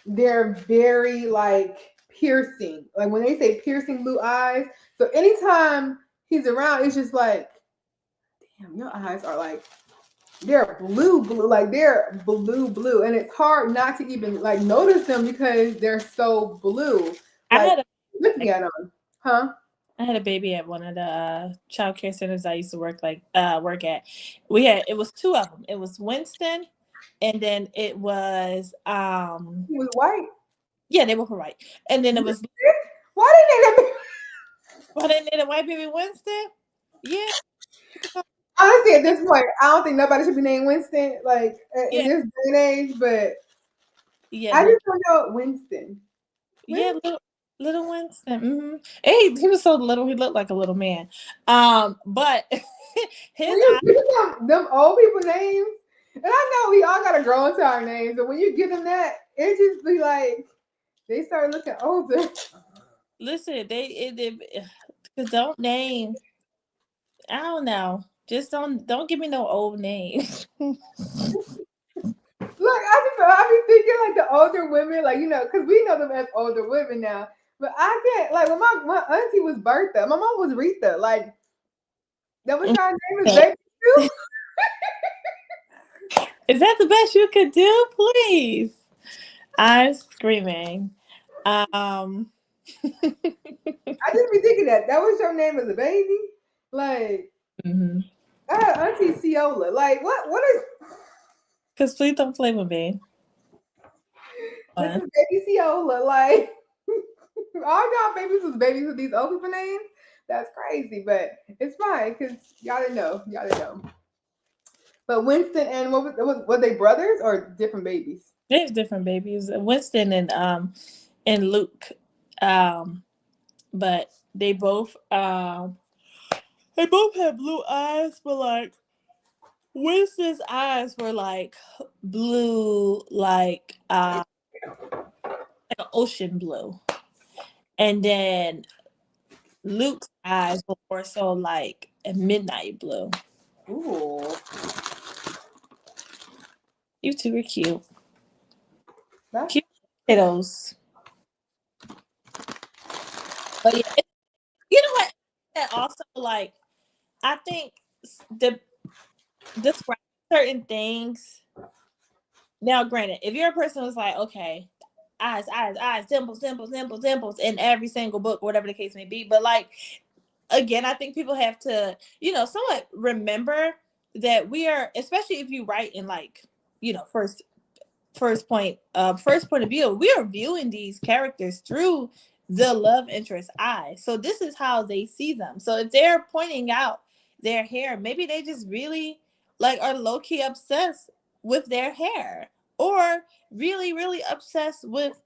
they're very like piercing. Like when they say piercing blue eyes, so anytime he's around, it's just like, damn, your eyes are like they're blue, like they're blue, and it's hard not to even like notice them because they're so blue. I Like had a looking at them, huh? I had a baby at one of the child care centers I used to work at. It was two of them. It was Winston, and then it was He was white. yeah, they were white, and then it was Why didn't they? why didn't they the white baby Winston? Yeah, Honestly, at this point, I don't think nobody should be named Winston. Like in yeah, this day and age, but yeah, I just don't know Winston. yeah, little Winston. He was so little, he looked like a little man. But his When you give them old people names, and I know we all gotta grow into our names, but when you give them that, it just be like they start looking older. listen, they because don't name. I don't know. Just don't give me no old name. Look, I be thinking like the older women, like because we know them as older women now. But I can't like when my auntie was Bertha, my mom was Rita. Like that was our name is baby too. Is that the best you could do? Please. I'm screaming. Um I just be thinking that was your name as a baby. Like mhm. I had Auntie Ciola. Like what is Cause please don't play with me. this is baby Ciola? Like all y'all babies was babies with these old people names. That's crazy, but it's fine because y'all didn't know. Y'all didn't know. But Winston and what were they brothers or different babies? There's different babies, Winston and Luke, but they both have blue eyes, but like Winston's eyes were like blue, like an ocean blue, and then Luke's eyes were more so like a midnight blue. Ooh. You two are cute. That's Cute kiddos. But yeah, you know what? That also like I think the describe certain things. Now, granted, if you're a person who's like, okay, eyes, dimples in every single book, whatever the case may be, but like again, I think people have to, somewhat remember that we are, especially if you write in like, first point of view, we are viewing these characters through the love interest eye. So this is how they see them. So if they're pointing out their hair, maybe they just really like are low-key obsessed with their hair, or really, really obsessed with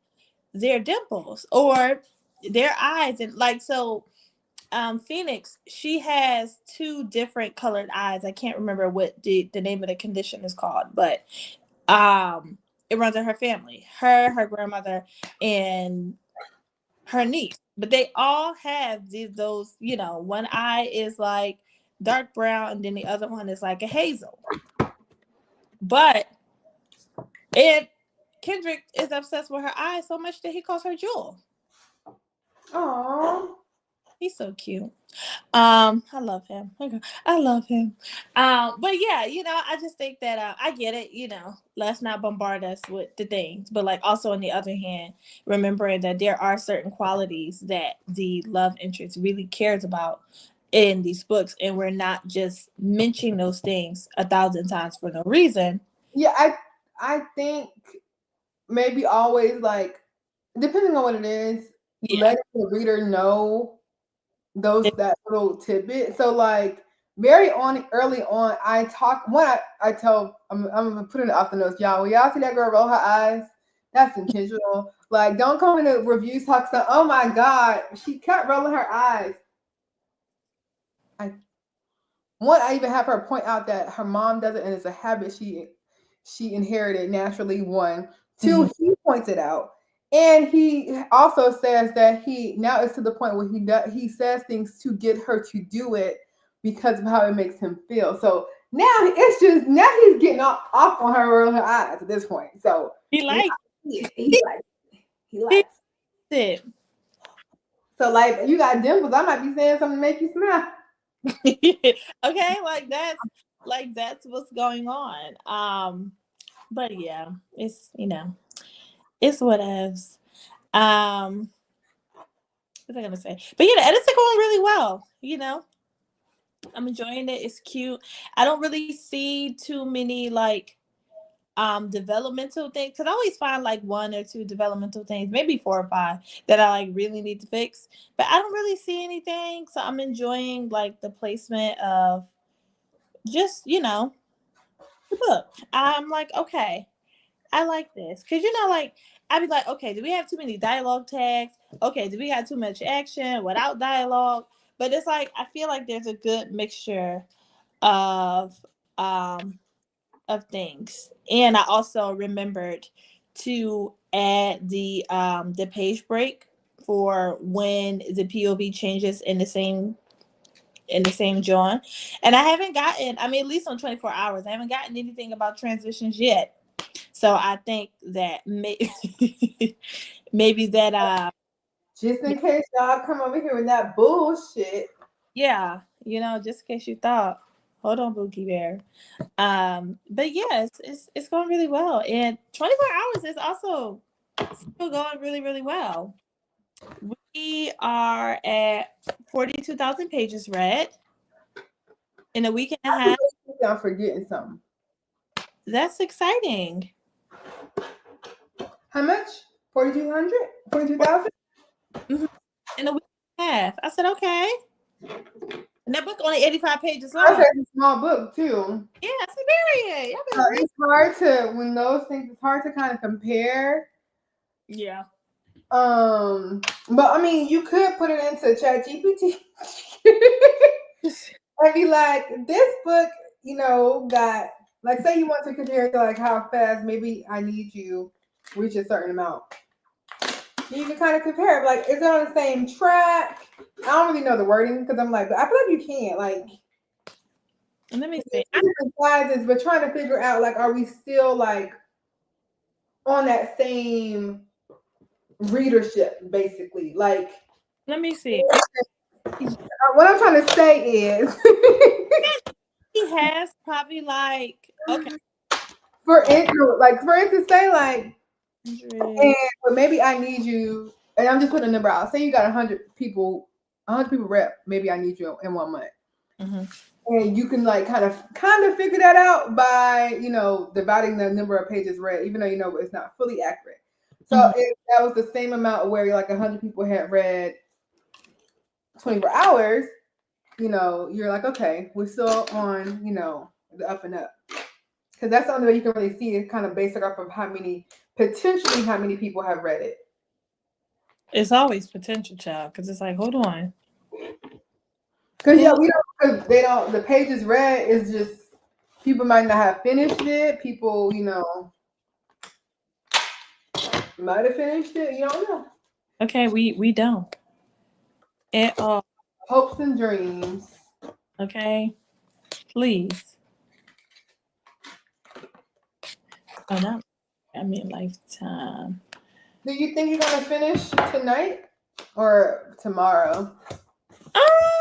their dimples or their eyes. And like, so Phoenix, she has two different colored eyes. I can't remember what the name of the condition is called, but it runs in her family, her grandmother, and her niece. But they all have those, one eye is like dark brown and then the other one is like a hazel. But Kendrick is obsessed with her eyes so much that he calls her Jewel. Aww. He's so cute. I love him. I love him. But yeah, I just think that I get it. Let's not bombard us with the things, but like also on the other hand, remembering that there are certain qualities that the love interest really cares about in these books, and we're not just mentioning those things 1,000 times for no reason. Yeah, I think maybe always like depending on what it is, letting the reader know that little tidbit. So like very early on, I tell I'm gonna put it off the notes, y'all. When y'all see that girl roll her eyes, that's intentional. Like don't come in the reviews talk stuff. Oh my god, she kept rolling her eyes. I even have her point out that her mom does it and it's a habit she inherited naturally. 1, 2, he points it out. And he also says that he now is to the point where he says things to get her to do it because of how it makes him feel. So now he's getting off on her rolling her eyes at this point. So he likes it. So like you got dimples, I might be saying something to make you smile. Okay, that's what's going on. But yeah, it's it's whatevs. What was I gonna say? But yeah, the edits are going really well. I'm enjoying it. It's cute. I don't really see too many like developmental things, because I always find like 1 or 2 developmental things, maybe 4 or 5 that I like really need to fix. But I don't really see anything. So I'm enjoying like the placement of just the book. I'm like, okay, I like this, because like I'd be like, okay, do we have too many dialogue tags? Okay, do we have too much action without dialogue? But it's like I feel like there's a good mixture of things. And I also remembered to add the page break for when the POV changes in the same joint. And I haven't gotten, at least on 24 hours, I haven't gotten anything about transitions yet. So I think that maybe that just in case y'all come over here with that bullshit. Yeah, just in case you thought. Hold on, Boogie Bear. But yeah, it's going really well. And 24 hours is also still going really, really well. We are at 42,000 pages read in a week and a half. I'm forgetting something. That's exciting. How much? 4,200? 42,000? In a week and a half. I said, okay. And that book only 85 pages I long. said it's a small book too. Yeah, Siberian. Y'all So better read. it's hard to when those things. It's hard to kind of compare. Yeah. But I mean, you could put it into ChatGPT and be like, this book, got like, say you want to compare to like how fast maybe I Need You reach a certain amount. You can kind of compare it. Like, is it on the same track? I don't really know the wording because I'm like, but I feel like you can't. Like, Let me see. different sizes, but trying to figure out like, are we still like on that same readership, basically? Like, Let me see. what I'm trying to say is, He has probably like for instance, say like, 100. and but maybe I Need You, and I'm just putting a number out. Say you got 100 people rep. Maybe I Need You in 1 month. Mm-hmm. And you can like kind of figure that out by dividing the number of pages read, even though it's not fully accurate. So if that was the same amount where like 100 people had read 24 hours, you're like, okay, we're still on the up and up, because that's the only way you can really see it, kind of based off of how many people have read it. It's always potential, child, because it's like, hold on. Because the pages read is just, people might not have finished it. People, might have finished it. You don't know. Okay, we don't. At all. Hopes and dreams. Okay? Please. Oh, no. I mean, lifetime. Do you think you're gonna finish tonight or tomorrow? I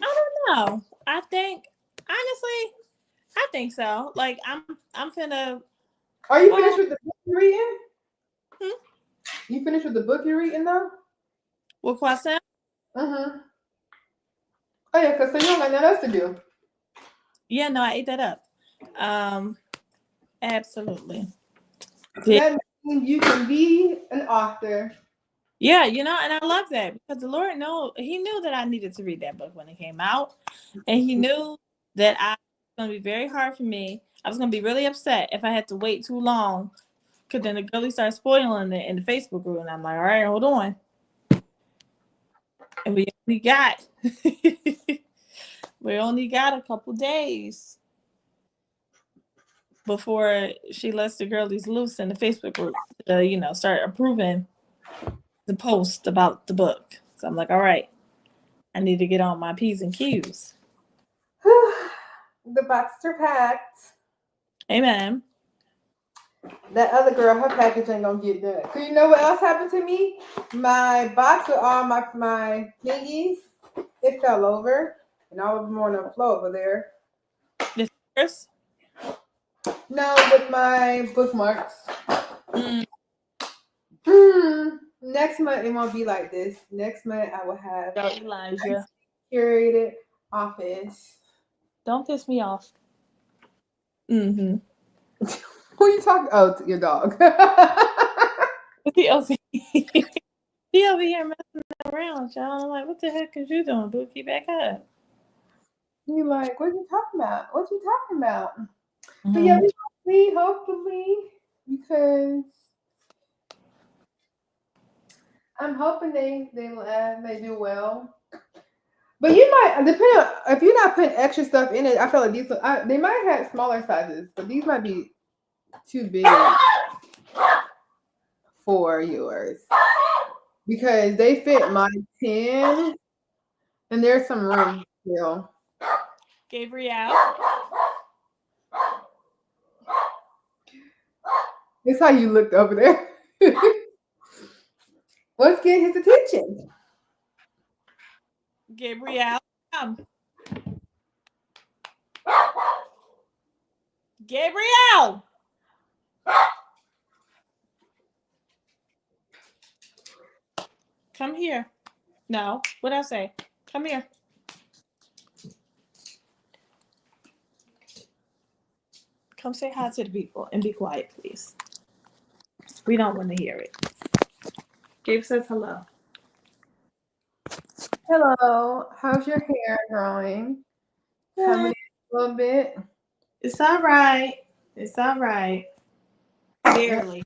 don't know. I think, honestly, I think so. Like, I'm finna. Are you finished with the book you're reading? Hmm? You finished with the book you're reading though? What question? Mm-hmm. Oh yeah, because so you don't got nothing else to do. Yeah, no, I ate that up. Absolutely. That means you can be an author. Yeah, and I love that because the Lord He knew that I needed to read that book when it came out, and He knew that I was going to be very hard for me. I was going to be really upset if I had to wait too long, because then the girlie started spoiling it in the Facebook group, and I'm like, all right, hold on. And we only got a couple days before she lets the girlies loose in the Facebook group to, start approving the post about the book. So I'm like, all right, I need to get on my P's and Q's. The boxes are packed. Amen. That other girl, her package ain't gonna get done. Cause you know what else happened to me? My box with all my thingies, it fell over, and all of them are on the floor over there. This first? No, with my bookmarks. Mm. Next month it won't be like this. Next month I will have Elijah. curated office. Don't piss me off. Mm-hmm. Who you talking? Oh, your dog. He over here messing around, y'all. I'm like, what the heck is you doing, Bookie? Back up. You like, what you talking about? What you talking about? Mm-hmm. But yeah, we see, hopefully, because I'm hoping they do well. But you might, depending on, if you're not putting extra stuff in it, I feel like they might have smaller sizes, but these might be too big for yours, because they fit my 10, and there's some room still. Gabrielle. That's how you looked over there. Let's get his attention. Gabrielle. Come. Gabrielle. Come here. No. What'd I say? Come here. Come say hi to the people and be quiet, please. We don't want to hear it. Gabe says hello. Hello. How's your hair growing? Coming in a little bit. It's all right. It's all right. Barely.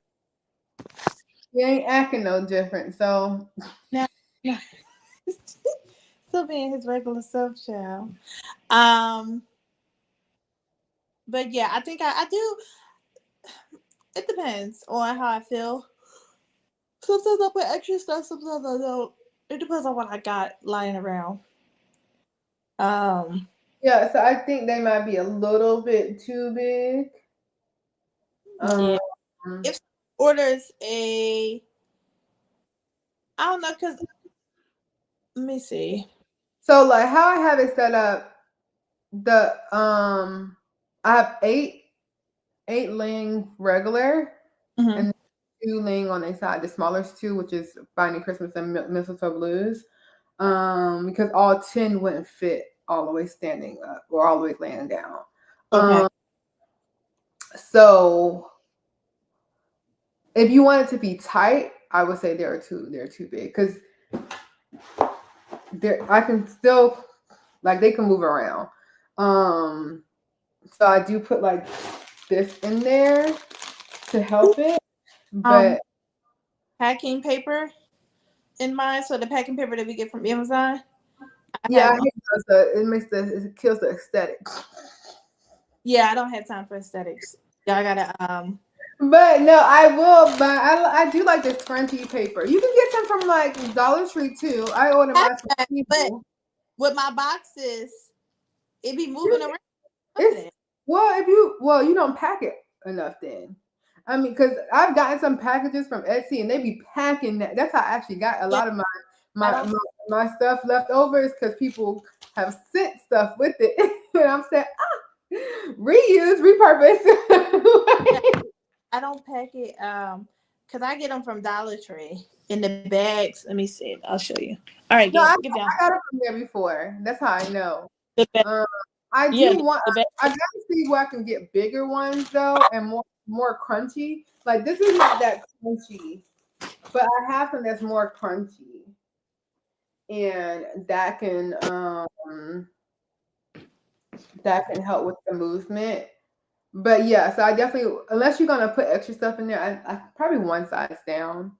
You ain't acting no different. So No, no. Still being his regular self, child. Um, but yeah, I think I do. It depends on how I feel. Sometimes I put extra stuff. Sometimes I don't. It depends on what I got lying around. Um, yeah, so I think they might be a little bit too big. yeah. Um, If orders a, I don't know, cause let me see. so like how I have it set up, the I have eight laying regular Mm-hmm. and 2 laying on the side, the smallest 2, which is Finding Christmas and Mistletoe Blues. Because all 10 wouldn't fit all the way standing up or all the way laying down. Okay. So if you want it to be tight, I would say they're too big because I can still like they can move around. So I do put like this in there to help it, but Packing paper in mine. So the packing paper that we get from Amazon. I yeah, have. I hate it kills the aesthetic. Yeah, I don't have time for aesthetics. Yeah, I gotta. But no, I will. But I do like the scrunchy paper. You can get some from like Dollar Tree too. I order mine from But people. with my boxes, it be moving around. It's you don't pack it enough then. I mean, because I've gotten some packages from Etsy and they be packing that. That's how I actually got a Yeah, lot of I my don't. my, my stuff left over is because people have sent stuff with it, and I'm saying reuse, Yeah, repurpose. I don't pack it. Cause I get them from Dollar Tree in the bags. Let me see. I'll show you. All right, No, I get down. got it from there before. That's how I know. The bag. Um, I Yeah, do want. the bag. I gotta see where I can get bigger ones though, and more crunchy. Like this is not that crunchy, but I have some that's more crunchy, and that can help with the movement. But yeah, so I definitely, unless you're gonna put extra stuff in there, I probably one size down.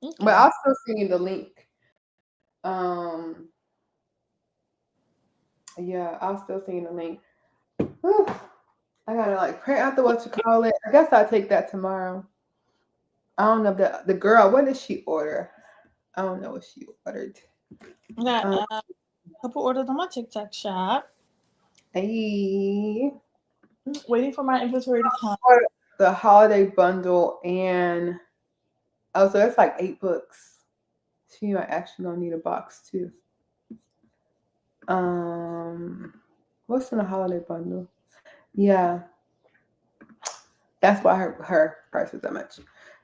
But Okay. I'll still send you the link. Um, yeah, I'll still send you the link. Whew. I gotta like print out the what you call it. I guess I'll take that tomorrow. I don't know if the girl, what did she order? I don't know what she ordered. I got Um, a couple orders on my TikTok shop. hey, Waiting for my inventory to come. ordered the holiday bundle and oh, so that's like 8 books. She might actually gonna need a box too. What's in the holiday bundle? Yeah, that's why her price was that much.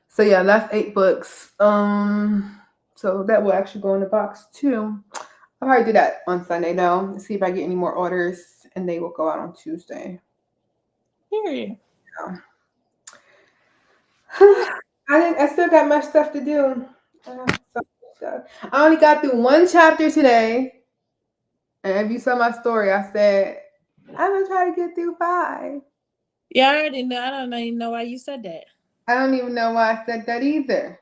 So yeah, that's 8 books. So that will actually go in the box too. I'll probably do that on Sunday though. See if I get any more orders, and they will go out on Tuesday. Period. I still got much stuff to do. I have so much stuff. I only got through 1 chapter today, and if you saw my story, I said I'm gonna try to get through 5. Yeah, I already know. I don't even know why you said that. I don't even know why I said that either.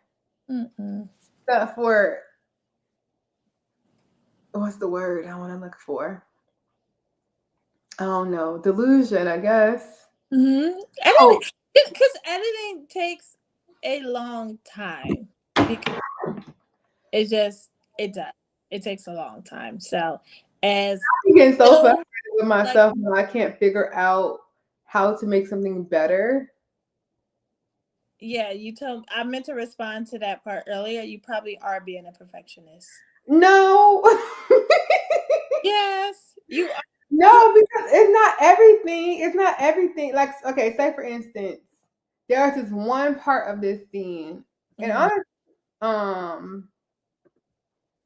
Mm-mm. Except for what's the word I want to look for? I don't know. Delusion, I guess. Mm-hmm. Oh, Because editing takes a long time. Because it does. It takes a long time. So as I'm getting so still frustrated with like myself when I can't figure out how to make something better. yeah, I meant to respond to that part earlier. You probably are being a perfectionist. No. Yes, you are. No, because it's not everything. It's not everything. Like, okay, say for instance, there's this one part of this scene, and Mhm.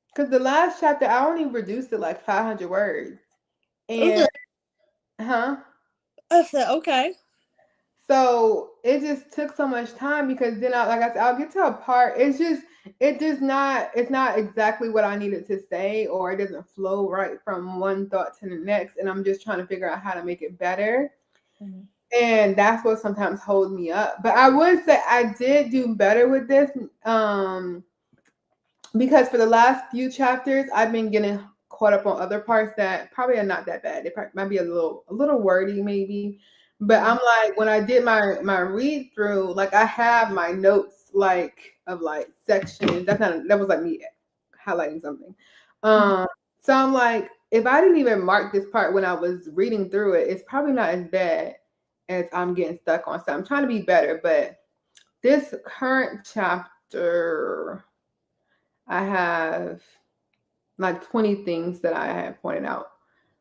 because the last chapter I only reduced it like 500 words, Okay. and huh. I said okay. So it just took so much time because then like I said, I'll get to a part. it's not exactly what I needed to say, or it doesn't flow right from one thought to the next, and I'm just trying to figure out how to make it better. Mhm. And that's what sometimes holds me up. But I would say I did do better with this, because for the last few chapters I've been getting caught up on other parts that probably are not that bad. They might be a little wordy maybe. But I'm like, when I did my read through, like I have my notes like of like sections. That was like me highlighting something. Um, so I'm like, if I didn't even mark this part when I was reading through it, it's probably not as bad as I'm getting stuck on. So I'm trying to be better. But this current chapter, I have like 20 things that I have pointed out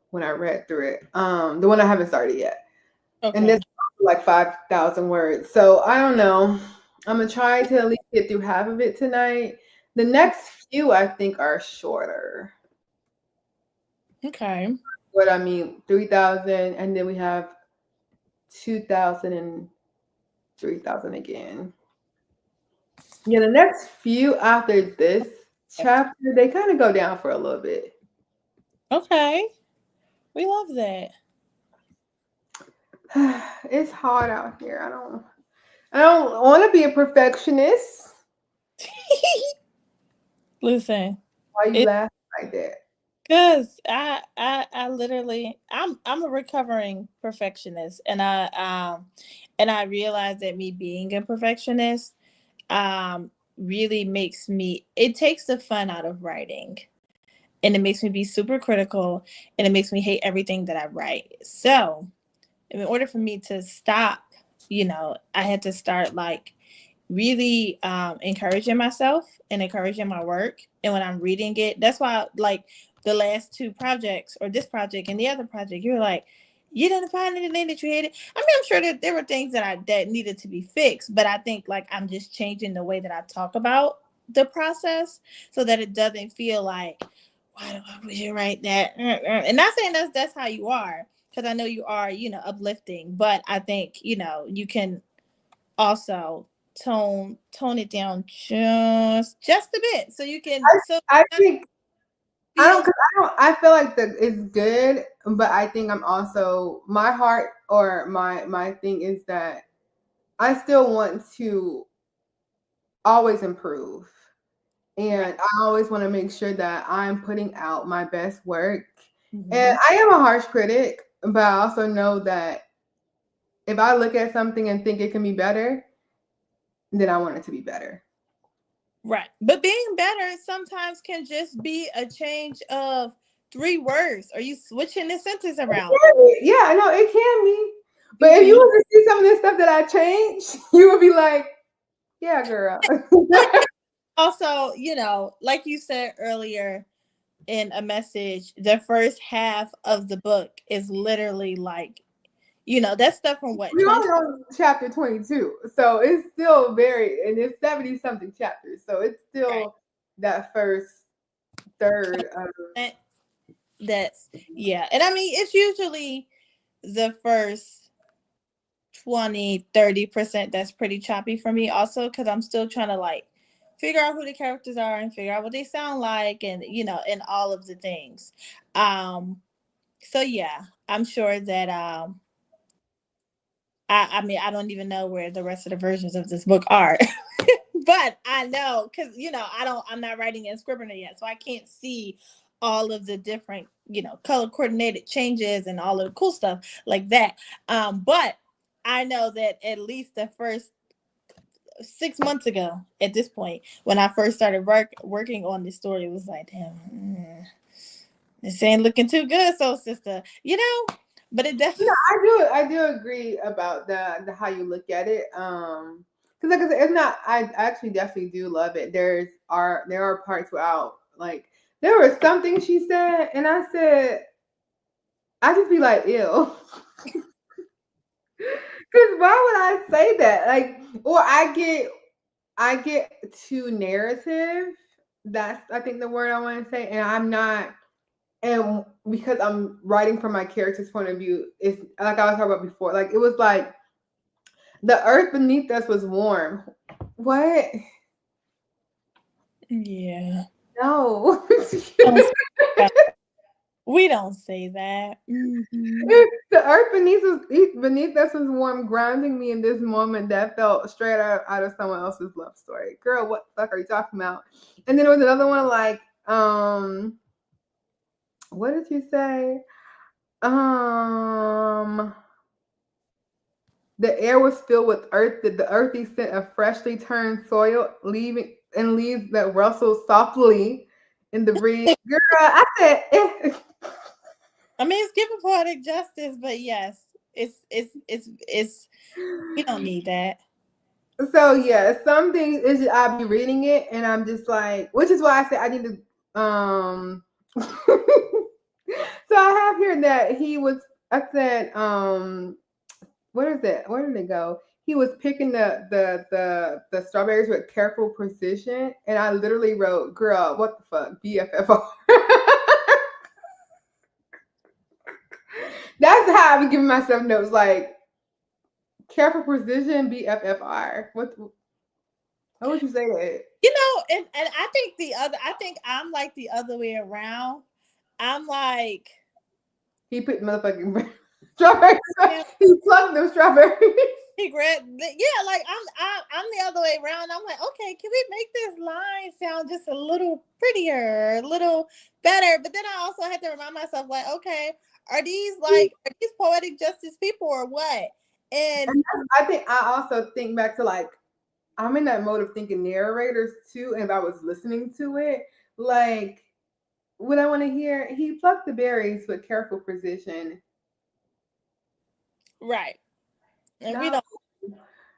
when I read through it. The one I haven't started yet. And this Okay. is like 5,000 words. So I don't know. I'm gonna try to at least get through half of it tonight. The next few I think are shorter. Okay. What I mean, 3,000, and then we have 2,000 and 3,000 again. Yeah, the next few after this chapter, they kind of go down for a little bit. Okay. We love that. It's hard out here. I don't want to be a perfectionist. Listen, Why you it's laughing like that? because I literally I'm a recovering perfectionist, and I realize that me being a perfectionist really makes me, it takes the fun out of writing, and it makes me be super critical, and it makes me hate everything that I write. So in order for me to stop, I had to start like really encouraging myself and encouraging my work. And when I'm reading it, that's why like the last two projects, or this project and the other project, you're like, you didn't find anything that you hated. I mean, I'm sure that there were things that needed to be fixed, but I think like I'm just changing the way that I talk about the process so that it doesn't feel like, why do I wish you write that? And not saying that's how you are, because I know you are, uplifting, but I think, you can also tone it down just a bit so you can I think feel. I feel like that it's good, but I think I'm also, my heart or my thing is that I still want to always improve. Right. And I always want to make sure that I'm putting out my best work. And Mhm. I am a harsh critic, but I also know that if I look at something and think it can be better, then I want it to be better. Right. But being better sometimes can just be a change of three words, or you switching the sentence around. Yeah, I know it can be. But You if can you were to see some of this stuff that I changed, you would be like, yeah, girl. also, like you said earlier in a message, the first half of the book is literally like, that's stuff from what, We 20? only on chapter 22. So it's still and it's 70 something chapters. So it's Right. still that first third of. That's, yeah. And I mean, it's usually the first 20-30% that's pretty choppy for me also, because I'm still trying to like figure out who the characters are and figure out what they sound like, and and all of the things. So yeah, I'm sure that I mean, I don't even know where the rest of the versions of this book are. But I know, because I'm not writing in Scrivener yet, so I can't see all of the different color coordinated changes and all of the cool stuff like that. But I know that at least the first 6 months ago, at this point, when I first started working on this story, it was like, damn, this ain't looking too good, so sister, but it definitely. I do agree about the how you look at it. Because like I said, it's not. I actually definitely do love it. There are parts where I'll like, there was something she said, and I said, I just be like, ew. Because why would I say that? Like, or I get too narrative. That's, I think, the word I want to say, and I'm not. And because I'm writing from my character's point of view, it's like I was talking about before. Like, it was like the earth beneath us was warm. What? Yeah. No. Don't say that. We don't say that. Mhm. The earth beneath us was warm, grounding me in this moment that felt straight out of someone else's love story. Girl, what the fuck are you talking about? And then there was another one like, what did you say? Um, the air was filled with the earthy scent of freshly turned soil, leaving and leaves that rustled softly in the breeze. Girl, I said, I mean, it's giving poetic justice, but yes, it's. We don't need that. so yeah, some things is I'll be reading it and I'm just like, which is why I said I need to so I have here that he was I said what is it? Where did it go? He was picking the strawberries with careful precision, and I literally wrote, "Girl, what the fuck, BFFR." That's how I've been giving myself notes, like careful precision, BFFR. How would you say that? You know, and I think I'm like the other way around. I'm like, He put motherfucking strawberries. yeah, He plucked them strawberries. he grabbed, yeah, like I'm the other way around. I'm like, okay, can we make this line sound just a little prettier, a little better? But then I also had to remind myself, like, okay, are these poetic justice people or what? And And I think I also think back to like I'm in that mode of thinking narrators too, and if I was listening to it, like what I want to hear, he plucked the berries with careful precision. right, and we No, don't he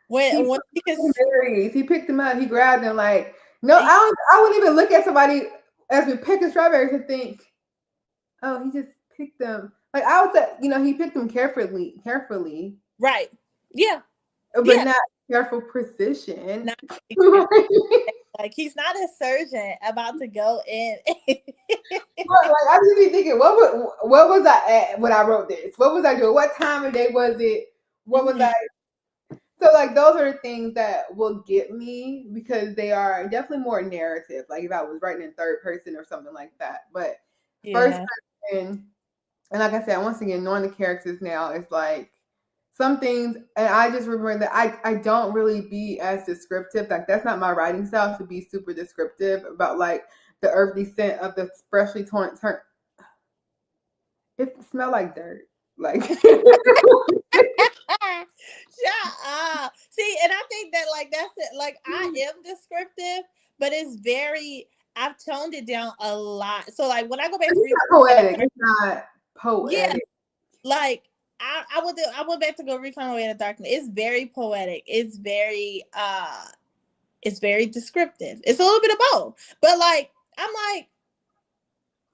when plucked the because berries. He picked them up. He grabbed them. Like no, I wouldn't even look at somebody as we picking strawberries and think, oh, he just picked them. Like I was, he picked them carefully, right, yeah, but yeah. not careful precision. Not like he's not a surgeon about to go in. Like I just be thinking, what was I at when I wrote this? What was I doing? What time of day was it? What was I? Mhm. So like those are the things that will get me because they are definitely more narrative. Like if I was writing in third person or something like that, but first Yeah. person, and like I said, once again, knowing the characters now is like some things, and I just remember that I don't really be as descriptive. Like that's not my writing style to be super descriptive about like the earthy scent of the freshly turned. It smell like dirt. Like Shut up. See, and I think that like that's it. Like I am descriptive, but it's very I've toned it down a lot. So like when I go back to it's read, not poetic. It's not yeah, poetic. like I went back to go read Find My Way in the Darkness. It's very poetic. It's very descriptive. It's a little bit of both. But like I'm like,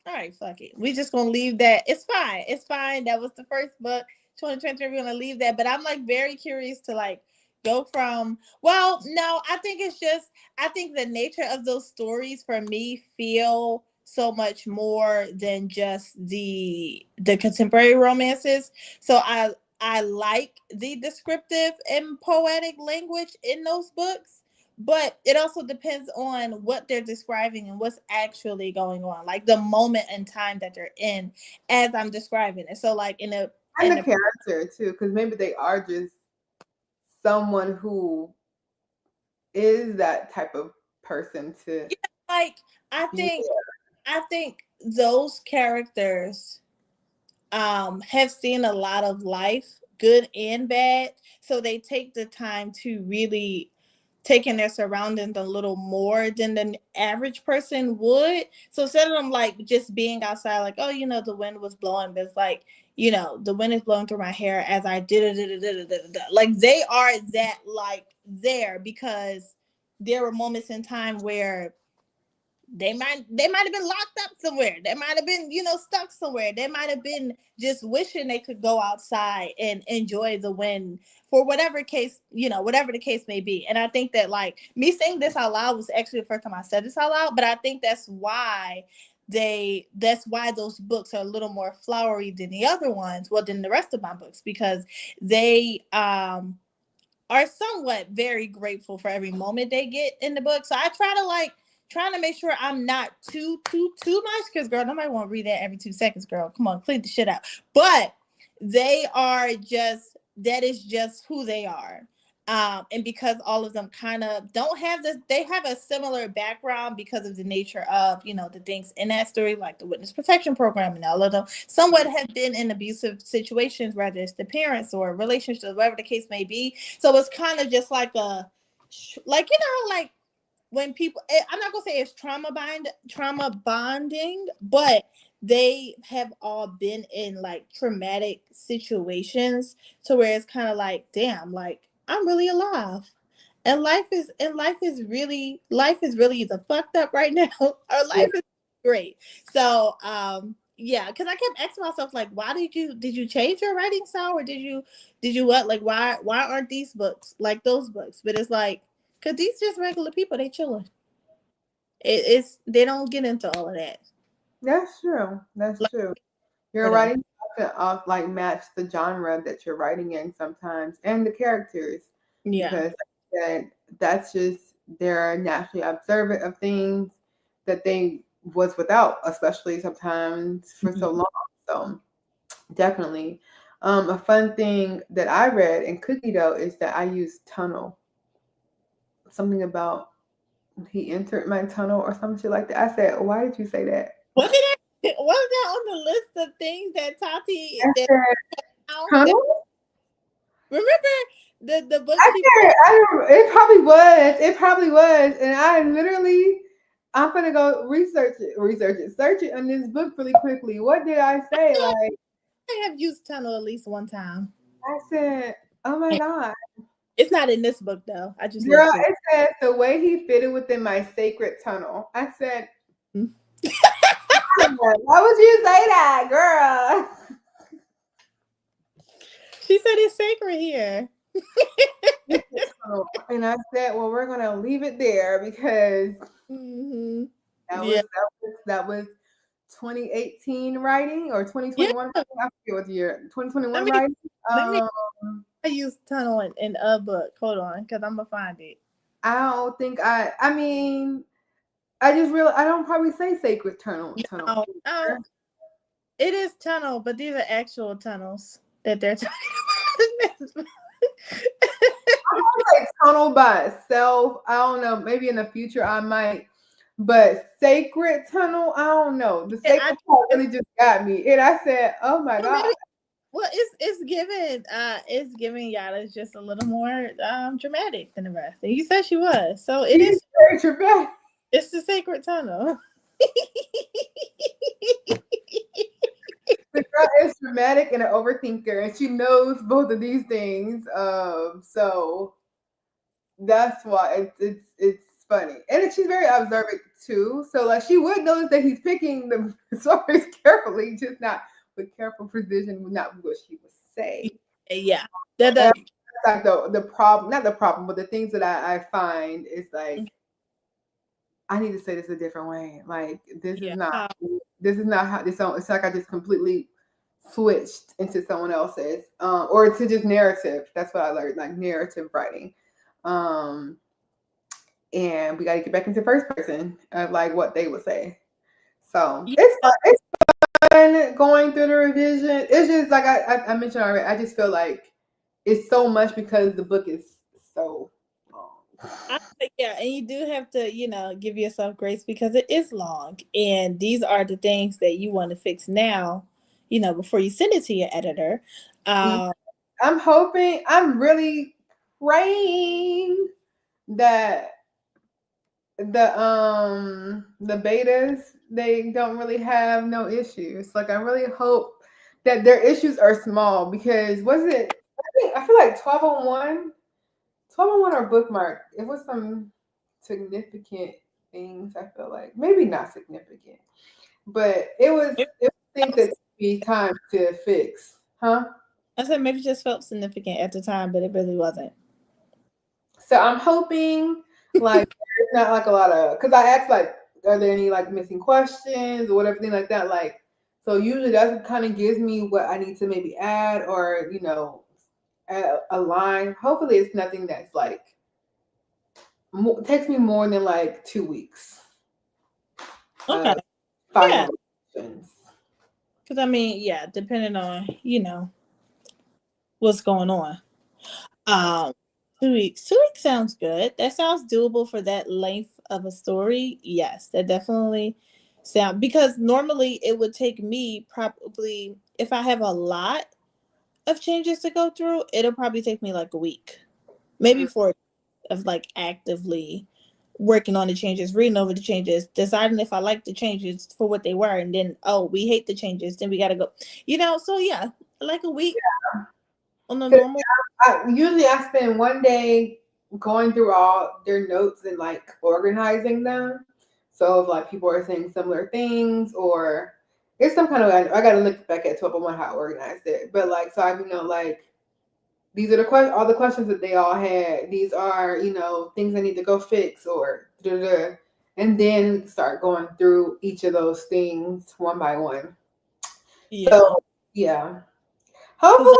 all right, fuck it. We just gonna leave that. It's fine. It's fine. That was the first book. 2023, we're gonna leave that. But I'm like very curious to like go from well, no, I think it's just I think the nature of those stories for me feel so much more than just the contemporary romances. So I like the descriptive and poetic language in those books, but it also depends on what they're describing and what's actually going on, like the moment and time that they're in as I'm describing it. So like And in the a character too, because maybe they are just someone who is that type of person to yeah, like i be think I think those characters have seen a lot of life, good and bad, so they take the time to really take in their surroundings a little more than the average person would. So instead of them like just being outside, like, oh, the wind was blowing, but it's like, the wind is blowing through my hair as I did it. Like they are that like there because there were moments in time where they might have been locked up somewhere. They might have been, stuck somewhere. They might have been just wishing they could go outside and enjoy the wind for whatever case, whatever the case may be. And I think that like me saying this out loud was actually the first time I said this out loud, but I think that's why those books are a little more flowery than the other ones, well, than the rest of my books, because they are somewhat very grateful for every moment they get in the book. So I try to like trying to make sure I'm not too much, because girl, nobody want to read that every 2 seconds. Girl, come on, clean the shit out. But they are just, that is just who they are. And because all of them kind of don't have this, they have a similar background because of the nature of, the things in that story, like the witness protection program, and all of them somewhat have been in abusive situations, whether it's the parents or relationships, whatever the case may be. So it's kind of just like like when people, I'm not gonna say it's trauma bonding, but they have all been in like traumatic situations to where it's kind of like, damn, like I'm really alive. And life is really either fucked up right now or life is great. So yeah, because I kept asking myself, like, why did you change your writing style, or did you what, like, why aren't these books like those books? But it's like, because these just regular people, they chilling. It's they don't get into all of that. That's true. That's Like, true. Your whatever. writing often like match the genre that you're writing in sometimes, and the characters, Yeah. because like I said, that's just they're naturally observant of things that they was without, especially sometimes for so long. So definitely, a fun thing that I read in Cookie Dough is that I use tunnel. Something about he entered my tunnel or some shit like that. I said, why did you say that? Wasn't that on the list of things that Tati I that, said, tunnel? remember the book I she can't. I don't. It probably was. It probably was. And I literally, I'm gonna go search it on this book really quickly. What did I say? Like I have used tunnel at least one time. I said, oh my god, It's not in this book though. I just girl. looked through. It says the way he fitted within my sacred tunnel. I said, why would you say that, girl? She said it's sacred here. And I said, well, we're gonna leave it there because Mm-hmm. that Yeah. was that was 2018 writing or Yeah. 2021 writing. I forget what year. 2021 Let me writing. let me I use tunnel in a book. Hold on, because I'm gonna find it. I don't think I mean I just real I don't probably say sacred tunnel. Oh, it is tunnel, but these are actual tunnels that they're talking about. I like tunnel by itself. I don't know. Maybe in the future I might. But sacred tunnel, I don't know. The sacred part really just got me. And I said, oh my God. Well, it's giving Yada's just a little more dramatic than the rest. And you said she was. So it is very dramatic. It's the sacred tunnel. The girl is dramatic and an overthinker, and she knows both of these things. So that's why it's funny, and she's very observant too. So like she would notice that he's picking the stories carefully, just not with careful precision, not what she would say. Yeah, that's like the problem, not the problem, but the things that I find is like. I need to say this a different way. Like this is not how this sounds. It's like I just completely switched into someone else's, or to just narrative. That's what I learned, like narrative writing. And we got to get back into first person of like what they would say. So it's fun going through the revision. It's just like I mentioned already. I just feel like it's so much because the book is so. Yeah, and you do have to, give yourself grace because it is long, and these are the things that you want to fix now, before you send it to your editor. I'm hoping, I'm really praying that the betas, they don't really have no issues. Like I really hope that their issues are small because I feel like 1201 or bookmark. It was some significant things. I feel like maybe not significant, but it was things that took me time to fix. Huh? I said maybe it just felt significant at the time, but it really wasn't. So I'm hoping like there's not like a lot of, because I asked like, are there any like missing questions or whatever thing like that? Like, so usually that kind of gives me what I need to maybe add or add a line. Hopefully it's nothing that's like takes me more than like 2 weeks. Okay. final reactions. Because I mean, yeah, depending on what's going on. Um, 2 weeks. 2 weeks sounds good. That sounds doable for that length of a story. Yes, that definitely sound because normally it would take me probably if I have a lot of changes to go through, it'll probably take me like a week, maybe 4 of like actively working on the changes, reading over the changes, deciding if I like the changes for what they were, and then we hate the changes, then we gotta go. So yeah, like a week on the normal. Usually I spend one day going through all their notes and like organizing them. So if like people are saying similar things or it's some kind of I gotta look back at 1201 how I organized it. But like so I know like these are all the questions that they all had. These are, things I need to go fix or da-da-da. And then start going through each of those things one by one. Yeah. So yeah. Hopefully,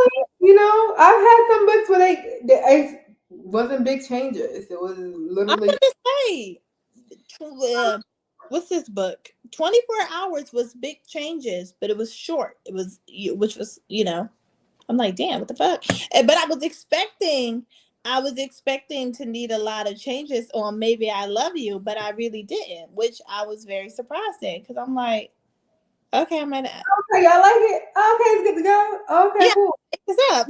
I've had some books where they wasn't big changes. It was I'm literally gonna say, what's this book? 24 Hours was big changes, but it was short. It was, which was, I'm like, damn, what the fuck? But I was expecting to need a lot of changes on Maybe I Love You, but I really didn't, which I was very surprised in because I'm like, okay, I'm gonna. okay. Y'all like it? Okay, it's good to go. Okay, Yeah, cool. what's up?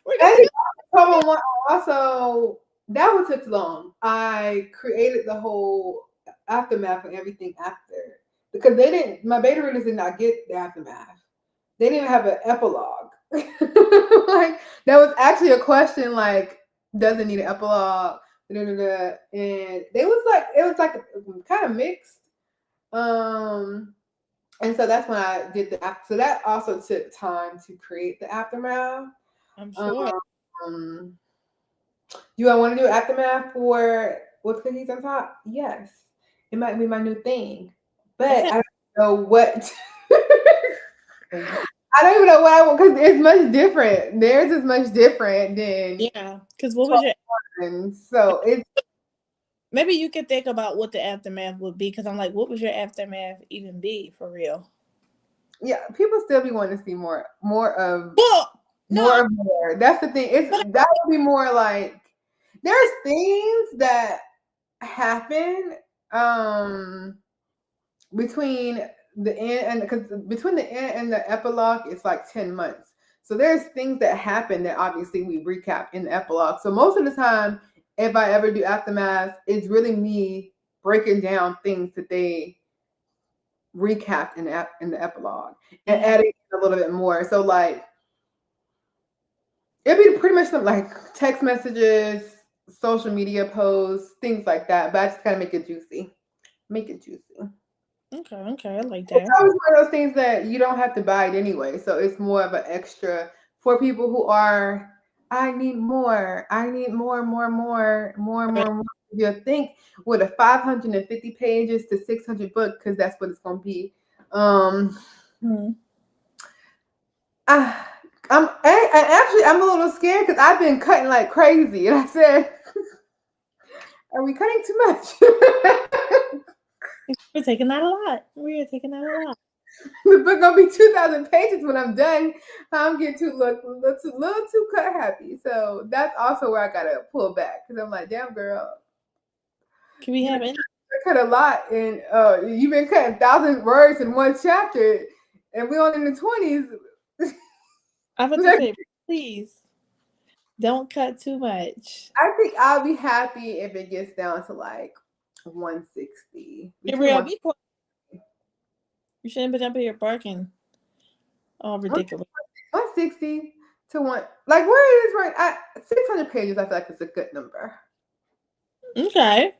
We're And gonna problem one also that one took long. I created the whole aftermath and everything after because they didn't. My beta readers did not get the aftermath. They didn't even have an epilogue. Like that was actually a question. Like, does it need an epilogue? Da-da-da-da. And it was like kind of mixed. And so that's when I did the after. So that also took time to create the aftermath. I'm sure. Do I want to do aftermath for with cookies on top? Yes, it might be my new thing, but Okay. I don't know what. I don't even know what I want because it's much different. Theirs is much different than Yeah, because what was your? and so it's Maybe you could think about what the aftermath would be, because I'm like, what would your aftermath even be for real? yeah. People still be wanting to see more of Well, no, more. That's the thing. That would be more like there's things that happen between the end and because between the end and the epilogue it's like 10 months. So there's things that happen that obviously we recap in the epilogue. So most of the time, if I ever do aftermath, it's really me breaking down things that they recapped in the epilogue and adding a little bit more. So like it'd be pretty much something like text messages, social media posts, things like that. But I just kind of make it juicy. Make it juicy. Okay, I like It's that. always one of those things that you don't have to buy it anyway. So it's more of an extra for people who are, I need more. I need more. You think with a 550 pages to 600 book, because that's what it's going to be. Hmm. I'm a little scared because I've been cutting like crazy. And I said, are we cutting too much? We're taking that a lot. We are taking that a lot. The book gonna be 2,000 pages when I'm done. I'm getting too little too cut happy. So that's also where I gotta pull back because I'm like, damn girl, Can we you have any? cut a lot and you've been cutting 1,000 words in one chapter, and we on in the 20s. I was to say, please don't cut too much. I think I'll be happy if it gets down to like 160. Real, you shouldn't be up here barking. Oh, ridiculous. 160 to one, like where it is right at 600 pages. I feel like it's a good number. Okay.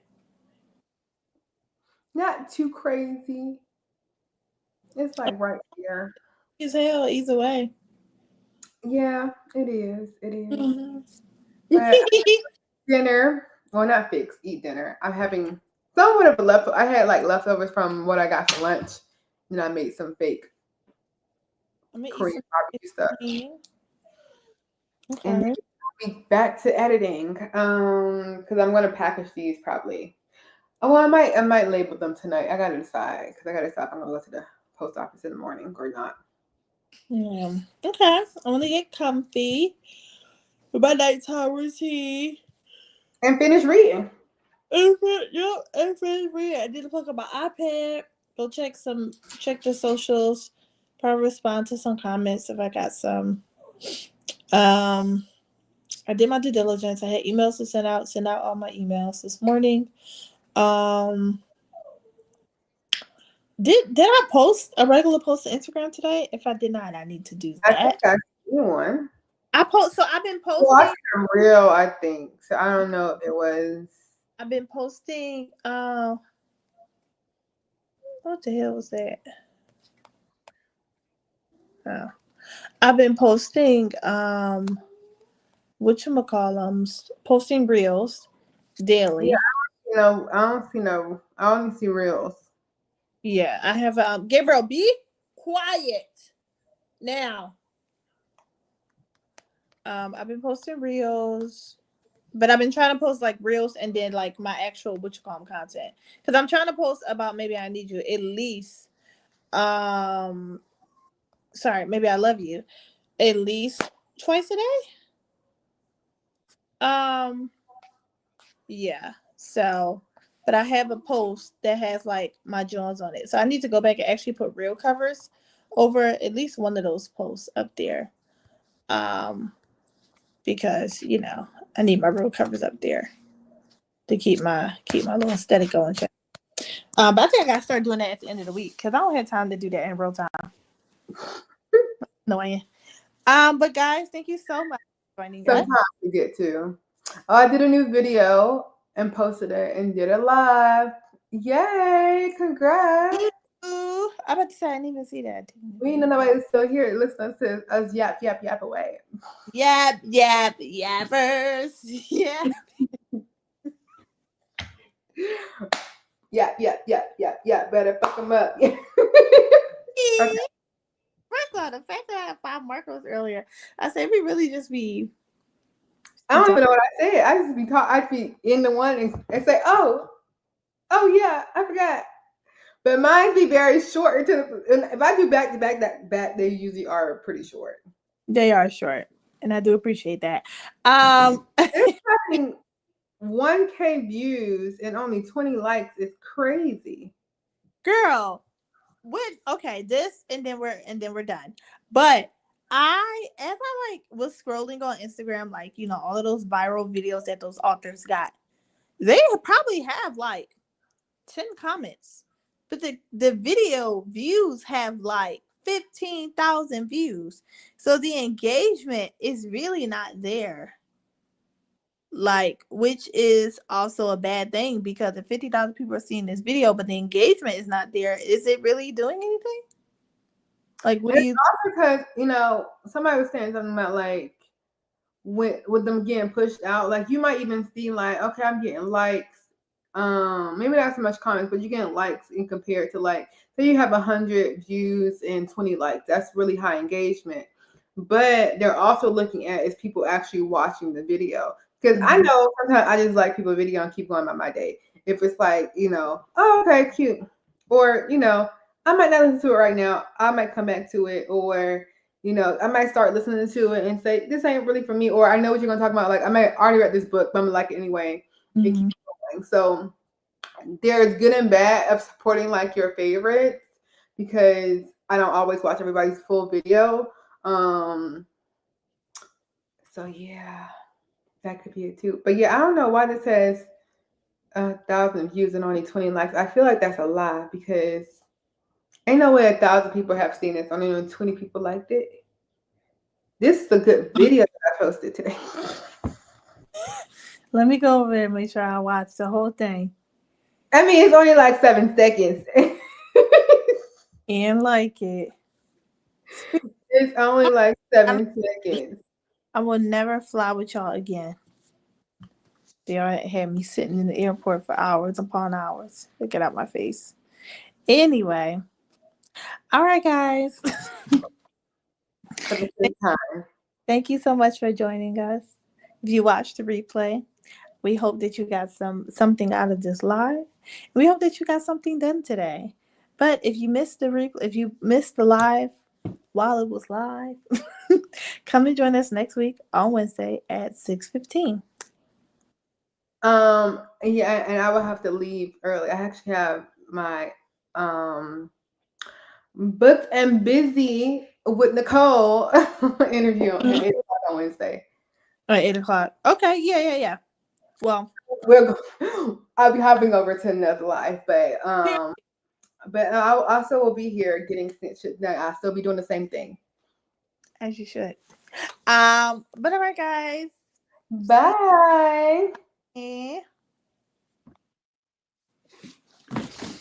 Not too crazy. It's like right here. As hell, either way. Yeah, it is. It is. Mm-hmm. But dinner. Well, not fix. Eat dinner. I'm having somewhat of a leftover. I had like leftovers from what I got for lunch, and I made some fake Korean barbecue stuff. Okay. And then I'll be back to editing. Because I'm gonna package these probably. Oh, well, I might label them tonight. I gotta decide because I gotta decide if I'm gonna go to the post office in the morning or not. Yeah. Okay. I want to get comfy for my nighttime routine. And finish reading. Yep. I did a book on my iPad. Go check the socials. Probably respond to some comments if I got some. Um, I did my due diligence. I had emails to send out all my emails this morning. Um, did I post a regular post to Instagram today? If I did not, I need to do I think that. I see one. I've been Well, I posting. see a real, I think. So I don't know if it was. I've been posting. What the hell was that? Oh. I've been posting. Whatchamacallums, posting reels Yeah, daily. I don't see no. I only see reels. Yeah, I have. Gabriel, be quiet now. I've been posting reels, but I've been trying to post like reels and then like my actual content because I'm trying to post about maybe I need you at least. Um, sorry, maybe I love you at least twice a day. Um, yeah. So, but I have a post that has like my Jones on it. So I need to go back and actually put real covers over at least one of those posts up there. Um, because I need my real covers up there to keep my little aesthetic going. But I think I gotta start doing that at the end of the week because I don't have time to do that in real time. Annoying. But guys, thank you so much for joining us. Sometimes you get to. Oh, I did a new video and posted it and did it live. Yay! Congrats. Ooh, I'm about to say I didn't even see that. We know nobody was still here listening to us yap away. Yappers. Yeah. Yap. Better fuck them up. Okay. First of all, the fact that I had 5 markers earlier, I said we really just be. I don't even know what I said. I just be talk. I be in the one and say, oh yeah, I forgot. But mine be very short. If I do back to back, they usually are pretty short. They are short, and I do appreciate that. It's having 1K views and only 20 likes is crazy. Girl, okay, this and then we're done. But as I like was scrolling on Instagram, like all of those viral videos that those authors got, they probably have like 10 comments, but the video views have like 15,000 views, so the engagement is really not there, like, which is also a bad thing because if 50,000 people are seeing this video but the engagement is not there, is it really doing anything? Like, what do you? Because somebody was saying something about like with them getting pushed out, like you might even see like, okay, I'm getting likes, maybe not so much comments, but you're getting likes in compared to like, say you have 100 views and 20 likes, that's really high engagement. But they're also looking at is people actually watching the video, because I know sometimes I just like people's video and keep going by my day. If it's like, oh, okay, cute, or I might not listen to it right now, I might come back to it, or I might start listening to it and say, this ain't really for me, or I know what you're gonna talk about. Like, I might already read this book, but I'm gonna like it anyway. And keep going. So there's good and bad of supporting like your favorites, because I don't always watch everybody's full video. So yeah, that could be it too. But yeah, I don't know why this says 1,000 views and only 20 likes. I feel like that's a lie, because ain't no way 1,000 people have seen this. Only 20 people liked it. This is a good video that I posted today. Let me go over there and make sure I watch the whole thing. I mean, it's only like 7 seconds. And like it. It's only like 7 seconds. I will never fly with y'all again. They had me sitting in the airport for hours upon hours. Look it out my face. Anyway. All right, guys. Thank you so much for joining us. If you watched the replay, we hope that you got something out of this live. We hope that you got something done today. But if you missed the live while it was live, come and join us next week on Wednesday at 6:15. Yeah, and I will have to leave early. I actually have my booked and busy with Nicole interview at 8 o'clock on Wednesday. At 8 o'clock. Okay, yeah. Well, I'll be hopping over to another life, but I also will be here getting snitched. I'll still be doing the same thing. as you should. But all right, guys. Bye. Eh.